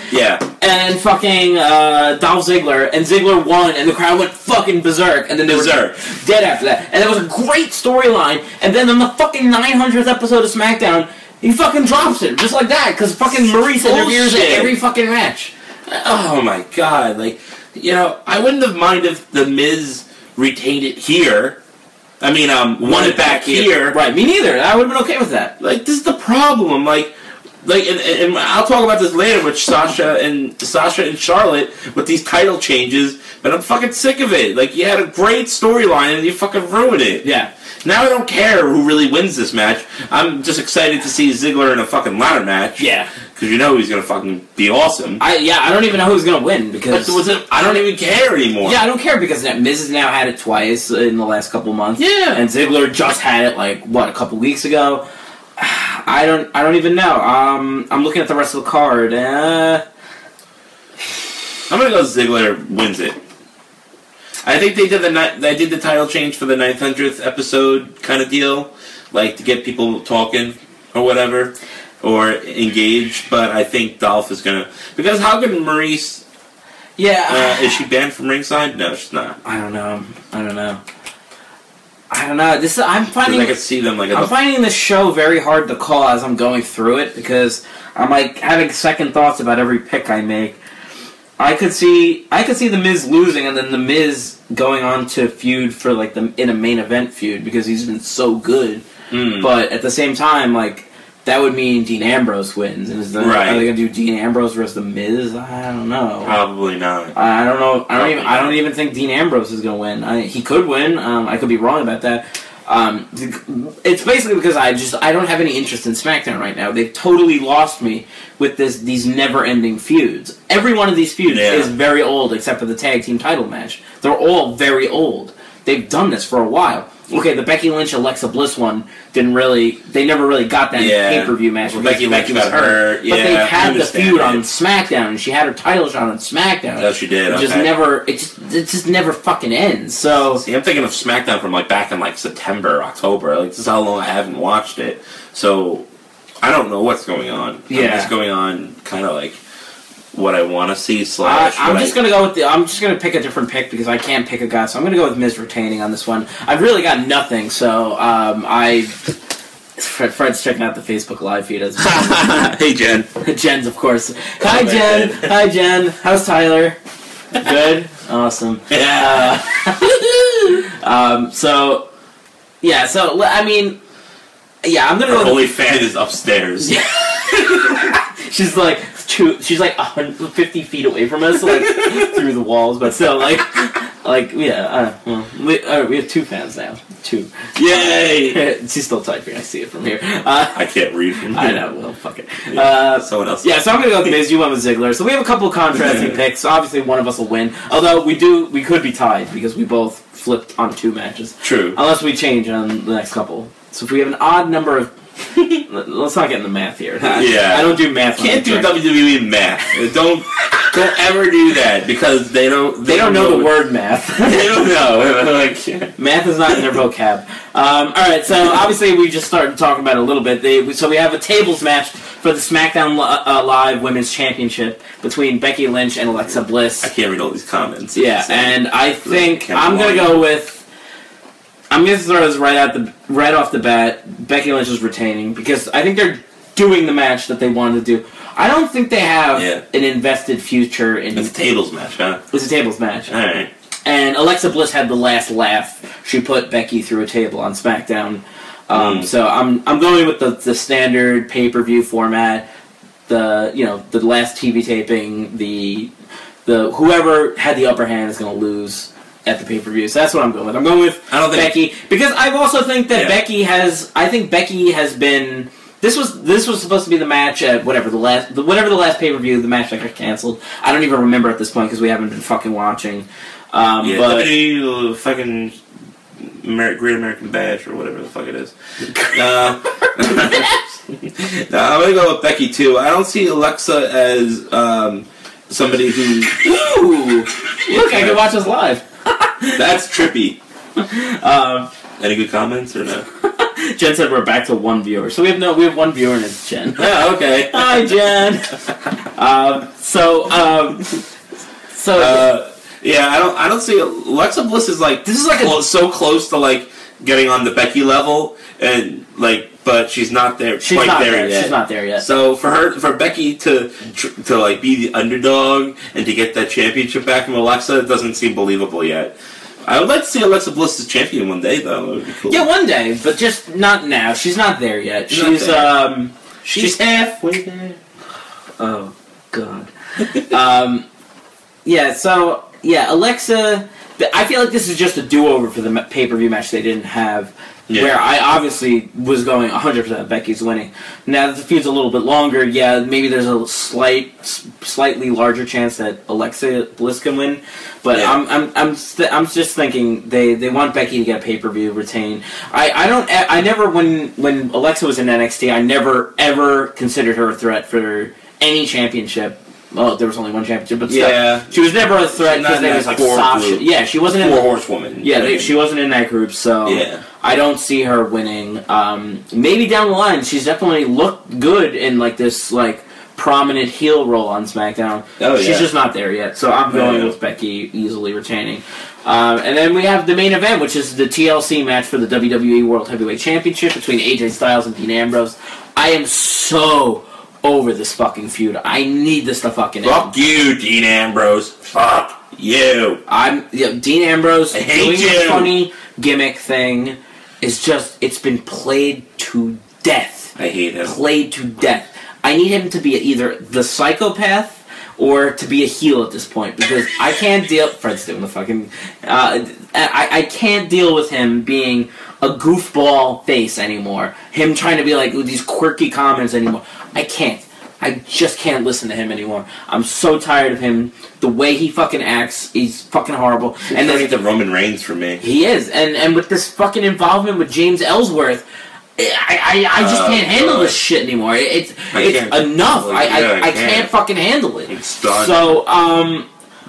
and fucking Dolph Ziggler, and Ziggler won, and the crowd went fucking berserk, and then they were dead after that. And it was a great storyline. And then on the fucking 900th episode of SmackDown, he fucking drops it, just like that, because fucking Maurice interferes in every fucking match. Oh my god, I wouldn't have minded if The Miz retained it here. I mean, won it back here. Right, me neither. I would have been okay with that. This is the problem, and I'll talk about this later with Sasha and Charlotte with these title changes, but I'm fucking sick of it. You had a great storyline and you fucking ruined it. Yeah. Now I don't care who really wins this match. I'm just excited to see Ziggler in a fucking ladder match. Yeah. Because he's going to fucking be awesome. I don't even know who's going to win because... I don't even care anymore. Yeah, I don't care because Miz has now had it twice in the last couple months. Yeah. And Ziggler just had it, a couple weeks ago. I don't even know. I'm looking at the rest of the card. I'm going to go Ziggler wins it. I think they did the title change for the 900th episode kind of deal, to get people talking or whatever, or engaged. But I think Dolph is gonna, because how can Maurice? Yeah, is she banned from ringside? No, she's not. I don't know. I'm finding. I could see them I'm finding this show very hard to call as I'm going through it because I'm having second thoughts about every pick I make. I could see the Miz losing and then the Miz going on to feud for in a main event feud because he's been so good. But at the same time, that would mean Dean Ambrose wins. And are they gonna do Dean Ambrose versus the Miz? I don't know. Probably not. I don't know. I don't even think Dean Ambrose is gonna win. He could win. I could be wrong about that. It's basically because I don't have any interest in SmackDown right now. They've totally lost me with these never-ending feuds. Every one of these feuds is very old, except for the tag team title match. They're all very old. They've done this for a while. Okay, the Becky Lynch Alexa Bliss one they never really got that pay-per-view match. Well, Becky Lynch got hurt. But they had the feud on SmackDown, and she had her title shot on SmackDown. Oh, she did. It just never fucking ends. So see, I'm thinking of SmackDown from back in September, October. This is how long I haven't watched it. So I don't know what's going on. Yeah, what's going on? Kind of what I want to see. I'm just gonna go with I'm just gonna pick a different pick because I can't pick a guy, so I'm gonna go with Miz retaining on this one. I've really got nothing, so Fred's checking out the Facebook Live feed as well. Hey, Jen. Jen's, of course. Hi, Jen. Hi, Jen. How's Tyler? Good? Awesome. Yeah. So, I mean, yeah, I'm going to go... Her only fan is upstairs. Yeah. She's like 150 feet away from us, like, through the walls, but still, we have 2 fans now. 2. Yay! She's still typing. I see it from here. I can't read from here. I know. Well, fuck it. Someone else. Yeah, so I'm gonna go with Miz. You went with Ziggler. So we have a couple of contrasting picks. Obviously, one of us will win. Although we could be tied because we both flipped on 2 matches. True. Unless we change on the next couple. So if we have an odd number of... Let's not get into math here. Yeah. I don't do math. Can't do WWE math. Don't ever do that because they don't know the word math. They don't know. Math is not in their vocab. Alright, so obviously we just started talking about it a little bit. So we have a tables match for the SmackDown Live Women's Championship between Becky Lynch and Alexa Bliss. I can't read all these comments. Yeah, and I think I'm going to go with... I'm going to throw this right off the bat. Becky Lynch is retaining because I think they're doing the match that they wanted to do. I don't think they have an invested future in... It's a tables match, huh? It's a tables match. Alright. And Alexa Bliss had the last laugh. She put Becky through a table on SmackDown. So I'm going with the standard pay-per-view format. The last TV taping. The whoever had the upper hand is going to lose at the pay-per-view. So that's what I'm going with. I'm going with Becky because I also think that Becky has. I think Becky has been. This was supposed to be the match at whatever the last pay-per-view, the match that got canceled. I don't even remember at this point because we haven't been fucking watching. But WWE fucking Great American Bash or whatever the fuck it is. No, I'm gonna go with Becky too. I don't see Alexa as somebody who. Ooh, look, I can watch us live. That's trippy. Any good comments or no? Jen said we're back to 1 viewer, so we have 1 viewer and it's Jen. Yeah, okay. Hi, Jen. Yeah, I don't see Alexa Bliss is like this is like so close to like getting on the Becky level and like, but she's not there. She's not there yet. She's not there yet. So for Becky to like be the underdog and to get that championship back from Alexa, it doesn't seem believable yet. I would like to see Alexa Bliss as champion one day, though. That would be cool. Yeah, one day, but just not now. She's not there yet. She's halfway there. Oh God. Alexa. I feel like this is just a do-over for the pay-per-view match they didn't have. Yeah. Where I obviously was going 100% Becky's winning. Now that the feud's a little bit longer, maybe there's a slightly larger chance that Alexa Bliss can win. But I'm just thinking they want Becky to get a pay-per-view, retain. I never when Alexa was in NXT, I never ever considered her a threat for any championship. Well, there was only one championship, but still, she was never a threat because there was like Sasha. Yeah, she wasn't in 4 horsewoman. Yeah, she wasn't in that group, so I don't see her winning. Maybe down the line, she's definitely looked good in like this like prominent heel role on SmackDown. She's just not there yet, so I'm going with Becky easily retaining. And then we have the main event, which is the TLC match for the WWE World Heavyweight Championship between AJ Styles and Dean Ambrose. I am so over this fucking feud. I need this to fucking end. Fuck you, Dean Ambrose. Fuck you. Dean Ambrose I hate doing you. the funny gimmick thing is just, it's been played to death. I hate him. Played to death. I need him to be either the psychopath or to be a heel at this point because I can't deal. Fred's doing the fucking. I can't deal with him being a goofball face anymore. Him trying to be like these quirky comments anymore. I can't. I just can't listen to him anymore. I'm so tired of him. The way he fucking acts, he's fucking horrible. And then the Roman Reigns for me. He is, and with this fucking involvement with James Ellsworth, I just can't handle this shit anymore. It's enough. I can't fucking handle it. It's done. So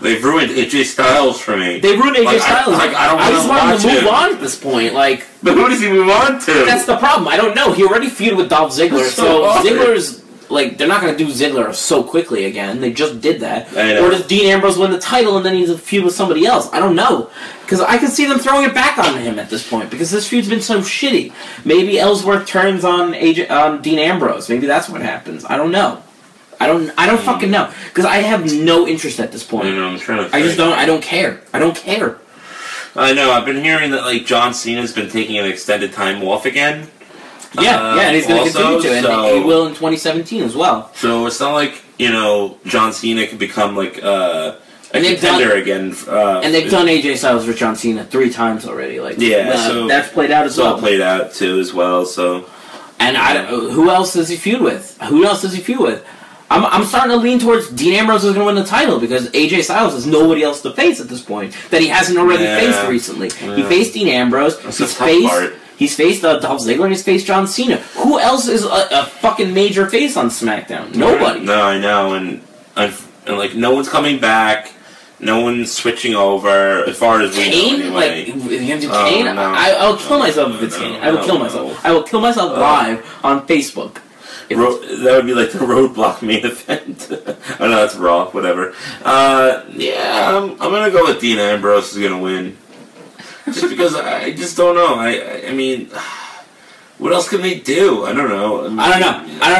they've ruined AJ Styles for me. They ruined AJ Styles. I just want him to move on at this point. Like, but who does he move on to? That's the problem. I don't know. He already feuded with Dolph Ziggler, so awkward. Ziggler's like, they're not going to do Ziggler so quickly again. They just did that. Or does Dean Ambrose win the title and then he's a feud with somebody else? I don't know. Because I can see them throwing it back on him at this point, because this feud's been so shitty. Maybe Ellsworth turns on Dean Ambrose. Maybe that's what happens. I don't know. I don't fucking know. Because I have no interest at this point. I know, I'm trying to think. I just don't. I don't care. I don't care. I know. I've been hearing that like John Cena's been taking an extended time off again. Yeah, and he's going to continue to, and he will in 2017 as well. So it's not like John Cena can become like a contender again. And they've done AJ Styles for John Cena 3 times already. Like so that's played out as well. All played out too as well. So, and who else does he feud with? I'm starting to lean towards Dean Ambrose is going to win the title because AJ Styles has nobody else to face at this point that he hasn't already faced recently. Yeah. He faced Dean Ambrose. He's faced Dolph Ziggler and he's faced John Cena. Who else is a fucking major face on SmackDown? Nobody. No, I know, and like no one's coming back. No one's switching over as far as we know. Anyway. Like, you gonna do Kane? No. I'll kill myself if it's Kane. I will kill myself. I will kill myself live on Facebook. That would be like the Roadblock main event. Oh no, that's Raw. Whatever. Yeah, I'm gonna go with Dean Ambrose is gonna win. Just because I just don't know. I mean, what else can they do? I don't know. I don't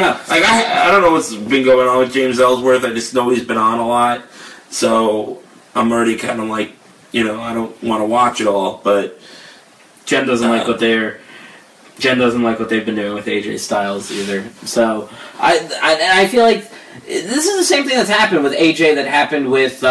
know. Like I don't know what's been going on with James Ellsworth. I just know he's been on a lot, so I'm already kind of like, I don't want to watch it all. But Jen doesn't like what they've been doing with AJ Styles either. So I feel like this is the same thing that's happened with AJ that happened with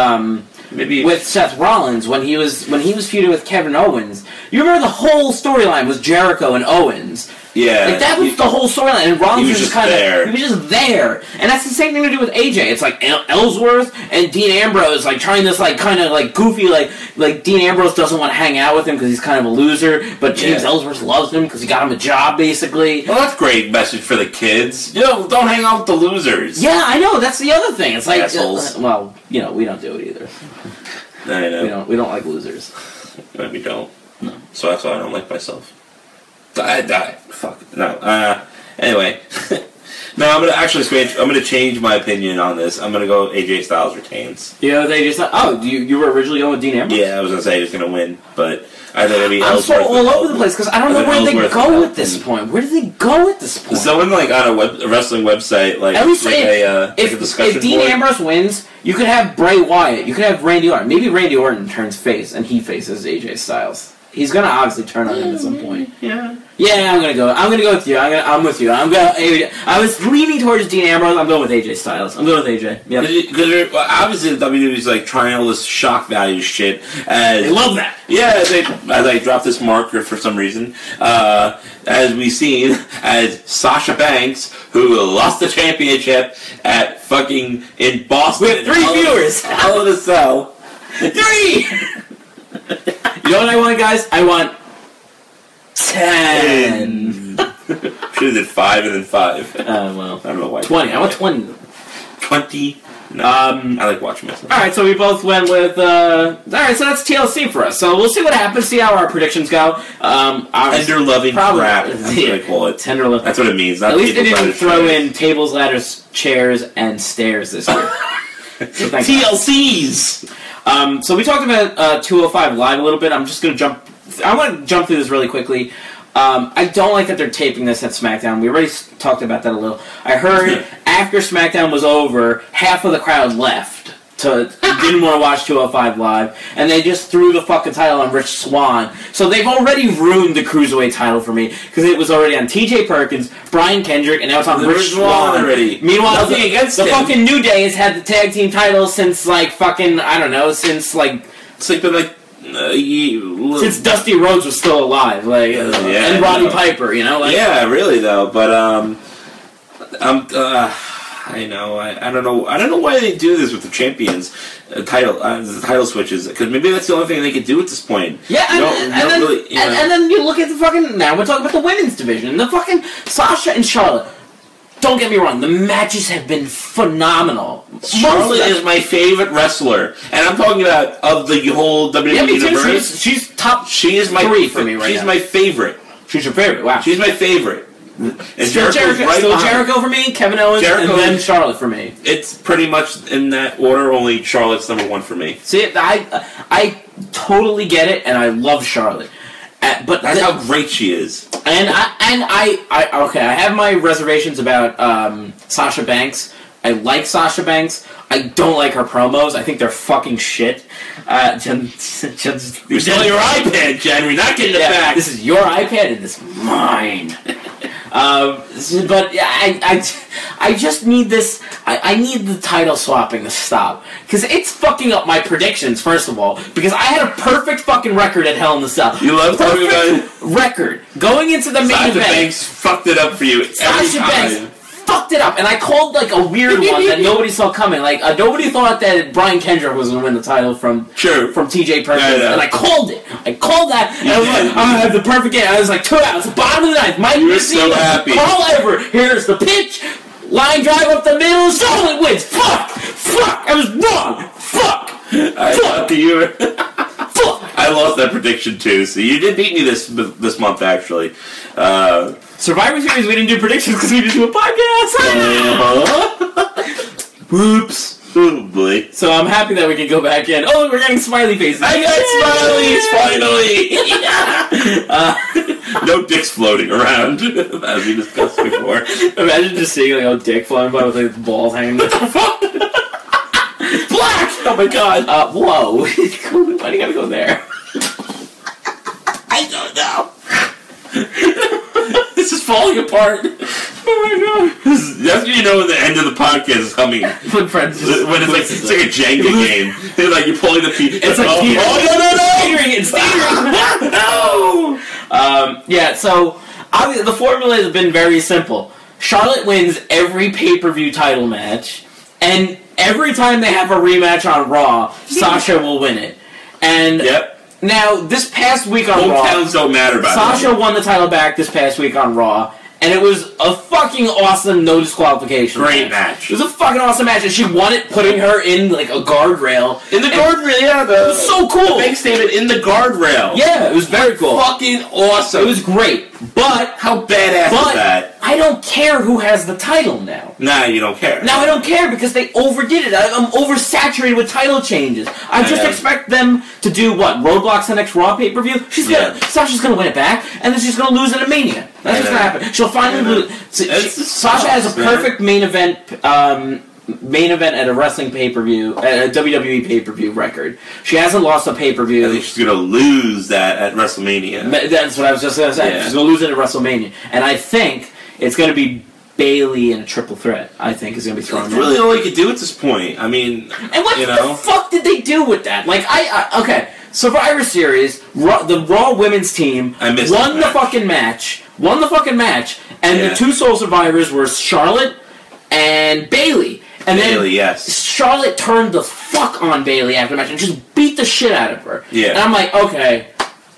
with Seth Rollins when he was feuding with Kevin Owens. You remember the whole storyline was Jericho and Owens. Yeah, like that was the whole storyline, and Rollins was just kind of he was just there, and that's the same thing to do with AJ. It's like Ellsworth and Dean Ambrose like trying this like kind of like goofy like Dean Ambrose doesn't want to hang out with him because he's kind of a loser, but James Ellsworth loves him because he got him a job basically. Well, that's a great message for the kids. Don't hang out with the losers. Yeah, I know. That's the other thing. It's like assholes. We don't do it either. I know. We don't like losers. No, we don't. No. So that's why I don't like myself. Die. Fuck. No. Anyway. No, I'm gonna change my opinion on this. I'm gonna go AJ Styles retains. Yeah, AJ Styles. Oh, you were originally going with Dean Ambrose? Yeah, I was gonna say he was gonna win, but I thought it'd be I'm so all over the place because I don't know where they go at this point. Where do they go at this point? Someone like on a wrestling website, like at least like a discussion if Dean Ambrose wins, you could have Bray Wyatt, you could have Randy Orton. Maybe Randy Orton turns face and he faces AJ Styles. He's gonna obviously turn on him at some point. Yeah, I'm gonna go with you. I'm with you. I was leaning towards Dean Ambrose. I'm going with AJ Styles. I'm going with AJ. Yeah. Because obviously the WWE's like trying all this shock value shit. They love that. Yeah, they dropped this marker for some reason. As we've seen, as Sasha Banks, who lost the championship at fucking in Boston with 3 viewers. Hell in a Cell. 3. You know what I want, guys? I want 10. Should have did 5 and then 5. Well, I don't know why. 20. I want 20. 20. No, I like watching myself. All right, so we both went with. All right, so that's TLC for us. So we'll see what happens. See how our predictions go. Tender loving crap. That's what I call it. Tender loving. That's what it means. At least they didn't throw in tables, ladders, chairs, and stairs this year. So TLCs. So we talked about 205 Live a little bit. I'm just going to jump. I want to jump through this really quickly. I don't like that they're taping this at SmackDown. We already talked about that a little. I heard after SmackDown was over, half of the crowd left. Didn't want to watch 205 Live, and they just threw the fucking title on Rich Swann. So they've already ruined the Cruiserweight title for me, because it was already on TJ Perkins, Brian Kendrick, and now it's on Rich Swann already. Meanwhile, the fucking New Day has had the tag team title since, like, fucking, I don't know, since, like... It's like been, like... since Dusty Rhodes was still alive, like, and Roddy Piper, you know? Like, yeah, really, though, but, I know. I don't know. I don't know why they do this with the champions title switches. Because maybe that's the only thing they could do at this point. Yeah, and then you look at the fucking. Now we're talking about the women's division. The fucking Sasha and Charlotte. Don't get me wrong. The matches have been phenomenal. Charlotte is my favorite wrestler, and I'm talking about of the whole WWE universe. She's top. She is my 3 for me right now. She's my favorite. She's your favorite. Wow. She's my favorite. And Still Jericho for me, Kevin Owens, and then Charlotte for me. It's pretty much in that order, only Charlotte's number 1 for me. See, I totally get it, and I love Charlotte. But that's how great she is. And I have my reservations about Sasha Banks. I like Sasha Banks. I don't like her promos. I think they're fucking shit. We're still your iPad, Jen. We're not getting it back. This is your iPad and this is mine. But I just need this. I need the title swapping to stop because it's fucking up my predictions. First of all, because I had a perfect fucking record at Hell in the Cell. You love talking about it. Record going into the main event. Sasha Banks fucked it up for you. Sasha Banks fucked it up, and I called like a weird one that nobody saw coming. Like nobody thought that Brian Kendrick was going to win the title from TJ Perkins, and I called it. I called that, and I was like, I have the perfect game. I was like 2 outs, bottom of the ninth. Mike, you were so happy. Carl Everett. Here's the pitch. Line drive up the middle. Charlotte wins. Fuck. I was wrong. Fuck. I lost that prediction too. So you did beat me this month actually. Survivor Series, we didn't do predictions because we didn't do a podcast. Whoops. Oh boy. So I'm happy that we can go back in. Oh, we're getting smiley faces. I got smileys, finally! No dicks floating around, as we discussed before. Imagine just seeing like a dick floating by with like balls hanging. What the fuck? It's black! Oh my god. Whoa. Why do you gotta go there? I don't know. This is falling apart. Oh my god. That's when you know when the end of the podcast is coming. When it's like a Jenga game. It's like you're pulling the piece. It's like It's teetering. No! Yeah, so obviously the formula has been very simple. Charlotte wins every pay-per-view title match, and every time they have a rematch on Raw, Sasha will win it. And now, this past week on Raw, hometowns don't matter about Sasha won the title back this past week on Raw, and it was a fucking awesome no disqualification. Great match. It was a fucking awesome match, and she won it putting her in like a guardrail. In the guardrail, yeah. It was so cool. The big statement in the guardrail. Yeah, it was very cool. Fucking awesome. It was great. But how badass is that? I don't care who has the title now. Nah, you don't care. Now I don't care because they overdid it. I'm oversaturated with title changes. I just expect them to do what? Roadblocks the next Raw pay-per-view? Sasha's gonna win it back, and then she's gonna lose at a Mania. That's what's gonna happen. She'll finally lose. Sasha has a perfect main event at a wrestling pay-per-view, a WWE pay-per-view record. She hasn't lost a pay-per-view. I think she's going to lose that at WrestleMania. That's what I was just going to say. Yeah. She's going to lose it at WrestleMania. And I think it's going to be Bayley in a triple threat, I think, is going to be thrown in. That's really all you could do at this point. I mean, and what the fuck did they do with that? Like, okay, Survivor Series, the Raw women's team won the fucking match, and the two sole survivors were Charlotte and Bayley. And then Charlotte turned the fuck on Bayley after the match and just beat the shit out of her. Yeah. And I'm like, okay,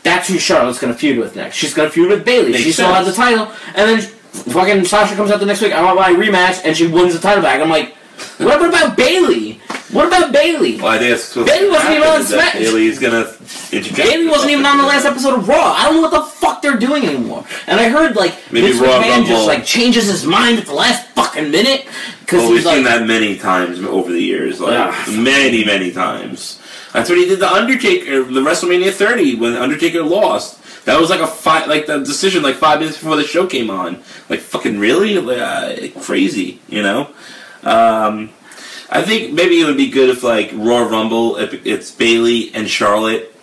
that's who Charlotte's going to feud with next. She's going to feud with Bayley. She still has the title. And then fucking Sasha comes out the next week, I want my rematch, and she wins the title back. I'm like, what about Bayley? What about Bayley? Well, I think that's Bayley wasn't even on Smack. Bayley's going to interject. Bayley wasn't even on the last episode of Raw. I don't know what the fuck they're doing anymore. And I heard, like, Vince McMahon just, like, changes his mind at the last fucking minute. Well, we've seen that many times over the years. Like, many, many times. That's what he did to Undertaker, the WrestleMania 30, when Undertaker lost. That was like the decision like 5 minutes before the show came on. Like, fucking really? Crazy, you know? I think maybe it would be good if, like, Royal Rumble, it's Bayley and Charlotte.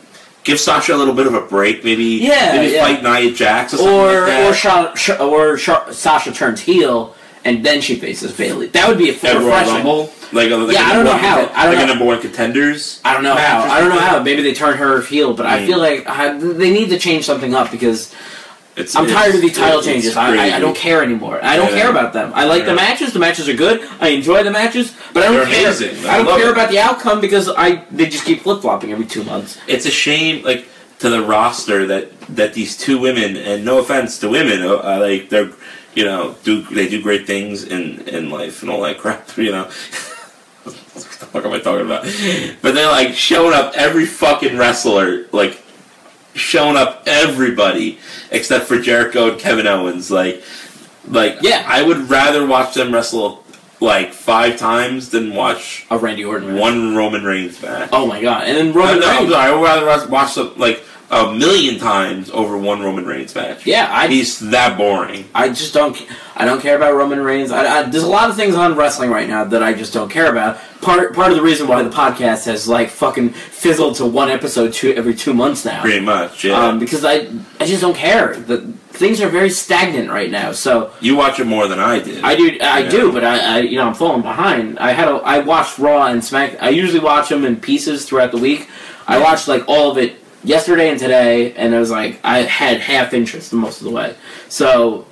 Give Sasha a little bit of a break, maybe fight Nia Jax or something like that. Or Sasha turns heel, and then she faces Bayley. That would be a full refreshing. Rumble? Like I don't know how. Number one contenders? I don't know how. Maybe they turn her heel, but I feel like they need to change something up because I'm tired of these title changes. I don't care anymore. I don't care about them. I like the matches. The matches are good. I enjoy the matches, but I don't care. I don't care about the outcome because they just keep flip-flopping every 2 months. It's a shame, like, to the roster that these two women, and no offense to women, like, they're, you know, they do great things in life and all that crap, you know. What the fuck am I talking about? But they're, like, showing up every fucking wrestler, like, showing up everybody except for Jericho and Kevin Owens. Like, Like, I would rather watch them wrestle like 5 times than watch a Randy Orton match. One Roman Reigns match. Oh my god! And then Roman Reigns. I'm sorry, I would rather watch them like 1,000,000 times over one Roman Reigns match. Yeah, he's that boring. I just don't. I don't care about Roman Reigns. There's a lot of things on wrestling right now that I just don't care about. Part of the reason why the podcast has like fucking fizzled to one episode every 2 months now. Pretty much, yeah. Because I just don't care. Things are very stagnant right now. So you watch it more than I did. I do, but I'm falling behind. I watched Raw and Smack. I usually watch them in pieces throughout the week. I watched like all of it yesterday and today, and it was like I had half interest most of the way. So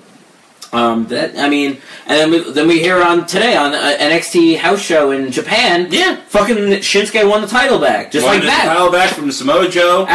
and then we hear on today on NXT house show in Japan. Yeah, fucking Shinsuke won the title back, just like that. The title back from Samoa Joe.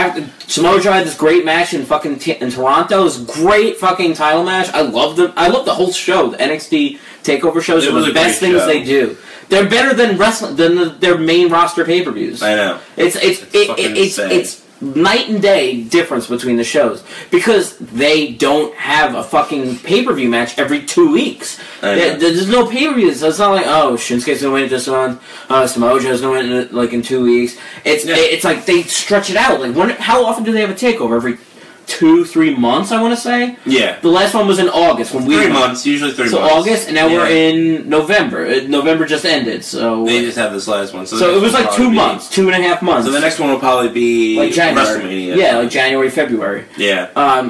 Samoa Joe had this great match in fucking in Toronto. It was a great fucking title match. I loved them. I loved the whole show. The NXT Takeover shows are the best things they do. They're better than wrestling their main roster pay-per-views. I know. It's night and day difference between the shows because they don't have a fucking pay-per-view match every 2 weeks. There's no pay-per-view, so it's not like, oh, Shinsuke's gonna win it this month, Samoa Joe's gonna win it like in 2 weeks. It's like they stretch it out. Like how often do they have a takeover? Every 2-3 months, I want to say. Yeah. The last one was in August when we 3 months, usually 3 months. So August, and now we're in November. November just ended, so they just have this last one. So it was like 2 months, 2.5 months. So the next one will probably be like January. WrestleMania. Yeah, like January, February. Yeah.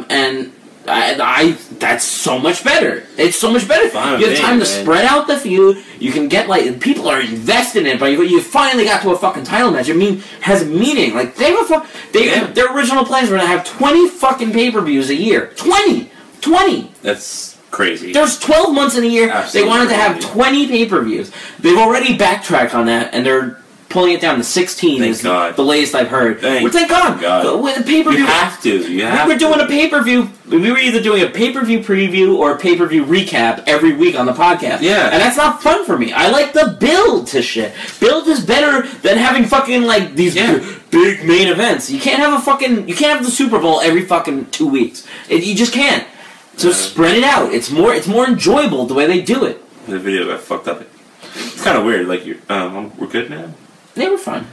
And I that's so much better. It's so much better. Fine, you have time to spread out the feud. You can get like people are invested in it, but you finally got to a fucking title match. Has meaning. Like they have their original plans were to have 20 fucking pay-per-views a year. 20. That's crazy. There's 12 months in a year. Absolutely. They wanted to have 20 pay-per-views. They've already backtracked on that, and they're pulling it down to 16 is the latest I've heard. Thank God. With a pay-per-view, you have to. We were doing a pay-per-view. We were either doing a pay-per-view preview or a pay-per-view recap every week on the podcast. Yeah. And that's not fun for me. I like the build to shit. Build is better than having fucking like these big main events. You can't have the Super Bowl every fucking 2 weeks. You just can't. So spread it out. It's more enjoyable the way they do it. The video got fucked up. It's kind of weird. Like we're good now. They were fine.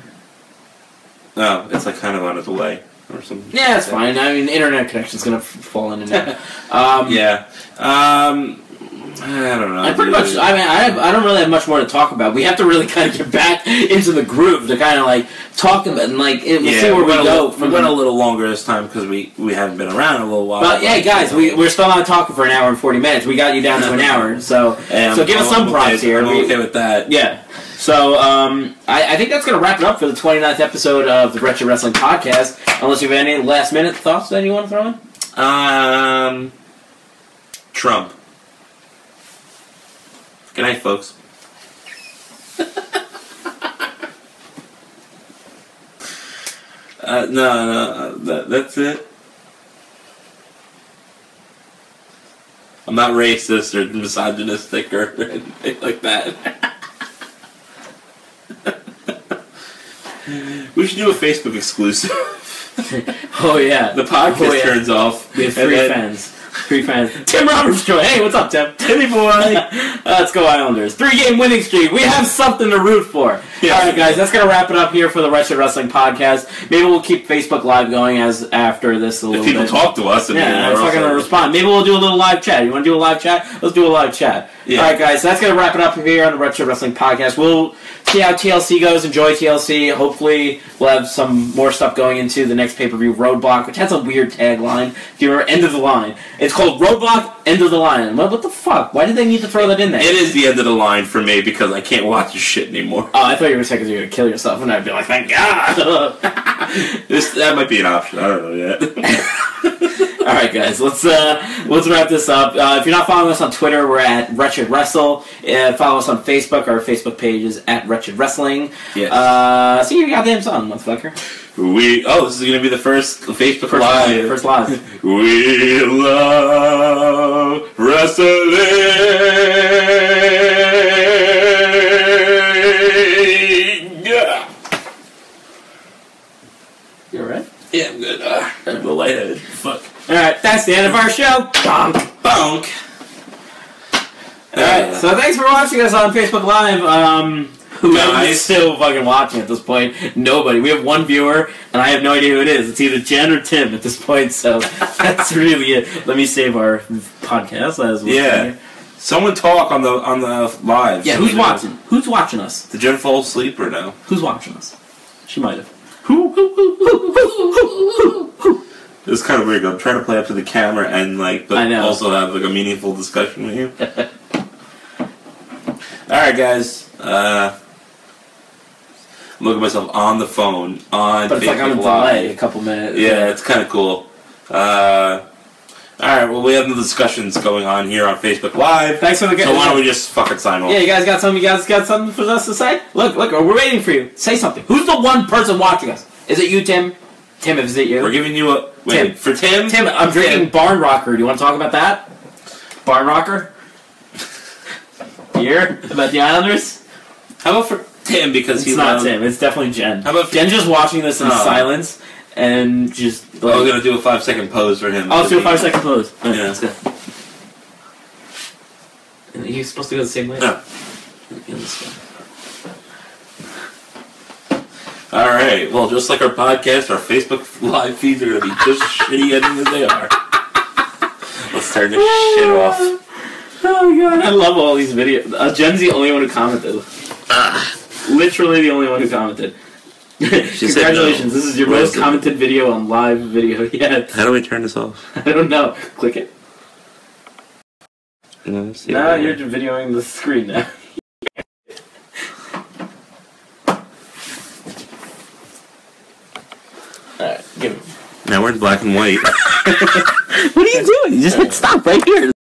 Oh, it's like kind of on a delay or something. Yeah, it's fine. I mean, internet connection's gonna fall in and out. Yeah. I don't know. I pretty much. I mean, I don't really have much more to talk about. We have to really kind of get back into the groove to kind of like talk about and like we'll see where we go. We went a little longer this time because we haven't been around in a little while. But yeah, guys, we're still not talking for an hour and 40 minutes. We got you down to an hour, so give us some props here. I'm okay with that. Yeah. So I think that's going to wrap it up for the 29th episode of the Wretched Wrestling Podcast. Unless you have any last minute thoughts that you want to throw in. Trump. Good night, folks. That's it. I'm not racist or misogynistic or anything like that. We should do a Facebook exclusive. Oh yeah, the podcast turns off. We have three fans. Tim Roberts joined. Hey, what's up, Tim? Timmy boy. Let's go Islanders. 3-game winning streak. We have something to root for. Yeah. All right, guys. That's gonna wrap it up here for the Wretched Wrestling Podcast. Maybe we'll keep Facebook Live going after this a little bit. If people talk to us, that's not gonna respond. Maybe we'll do a little live chat. You want to do a live chat? Let's do a live chat. Yeah. All right, guys. So that's gonna wrap it up here on the Wretched Wrestling Podcast. We'll see how TLC goes. Enjoy TLC. Hopefully, we'll have some more stuff going into the next pay-per-view, Roadblock, which has a weird tagline. If you remember, End of the Line. It's called Roadblock, End of the Line. What the fuck? Why did they need to throw that in there? It is the end of the line for me because I can't watch this shit anymore. Oh, I thought you were going to say because you're going to kill yourself, and I'd be like, thank God! That might be an option. I don't know yet. All right, guys, let's wrap this up. If you're not following us on Twitter, we're at Wretched Wrestle. Follow us on Facebook. Our Facebook page is at Wretched Wrestling. Yes. Sing your goddamn song, motherfucker. This is going to be the first Facebook Live. First live. We love wrestling. Yeah. You alright? Yeah, I'm good. I'm a little lightheaded. Fuck. Alright, that's the end of our show. Bonk. Bonk. Alright, so thanks for watching us on Facebook Live. Whoever's still fucking watching at this point, nobody. We have one viewer, and I have no idea who it is. It's either Jen or Tim at this point, so that's really it. Let me save our podcast as well. Yeah. Someone talk on the live. Yeah, who's watching? Who's watching us? Did Jen fall asleep or no? Who's watching us? She might have. It was kind of weird. I'm trying to play up to the camera and but also have a meaningful discussion with you. All right, guys. I'm looking at myself on the phone on but it's Facebook like on a delay, a couple minutes. Yeah, it's kind of cool. All right, well, we have the discussions going on here on Facebook Live. Thanks for the. So why don't we just fucking sign off? Yeah, you guys got something for us to say? Look, we're waiting for you. Say something. Who's the one person watching us? Is it you, Tim? Tim, is it you? We're giving you a wait for Tim. Tim, I'm drinking Barn Rocker. Do you want to talk about that? Barn Rocker. Beer about the Islanders. How about for Tim because it's not Tim. It's definitely Jen. How about Jen just watching this in silence and just. Like, I'm gonna do a 5-second pose for him. I'll do a 5-second pose. Right, yeah. Let's go. You're supposed to go the same way. No. All right. Well, just like our podcast, our Facebook Live feeds are gonna be just as shitty ending as they are. Let's turn this shit off. Oh god, I love all these videos. Jen's the only one who commented. Literally the only one who commented. Congratulations, this is your most commented video on live video yet. How do we turn this off? I don't know. Click it. No, you're videoing the screen now. Alright, give it. Now we're in black and white. What are you doing? You just hit stop right here.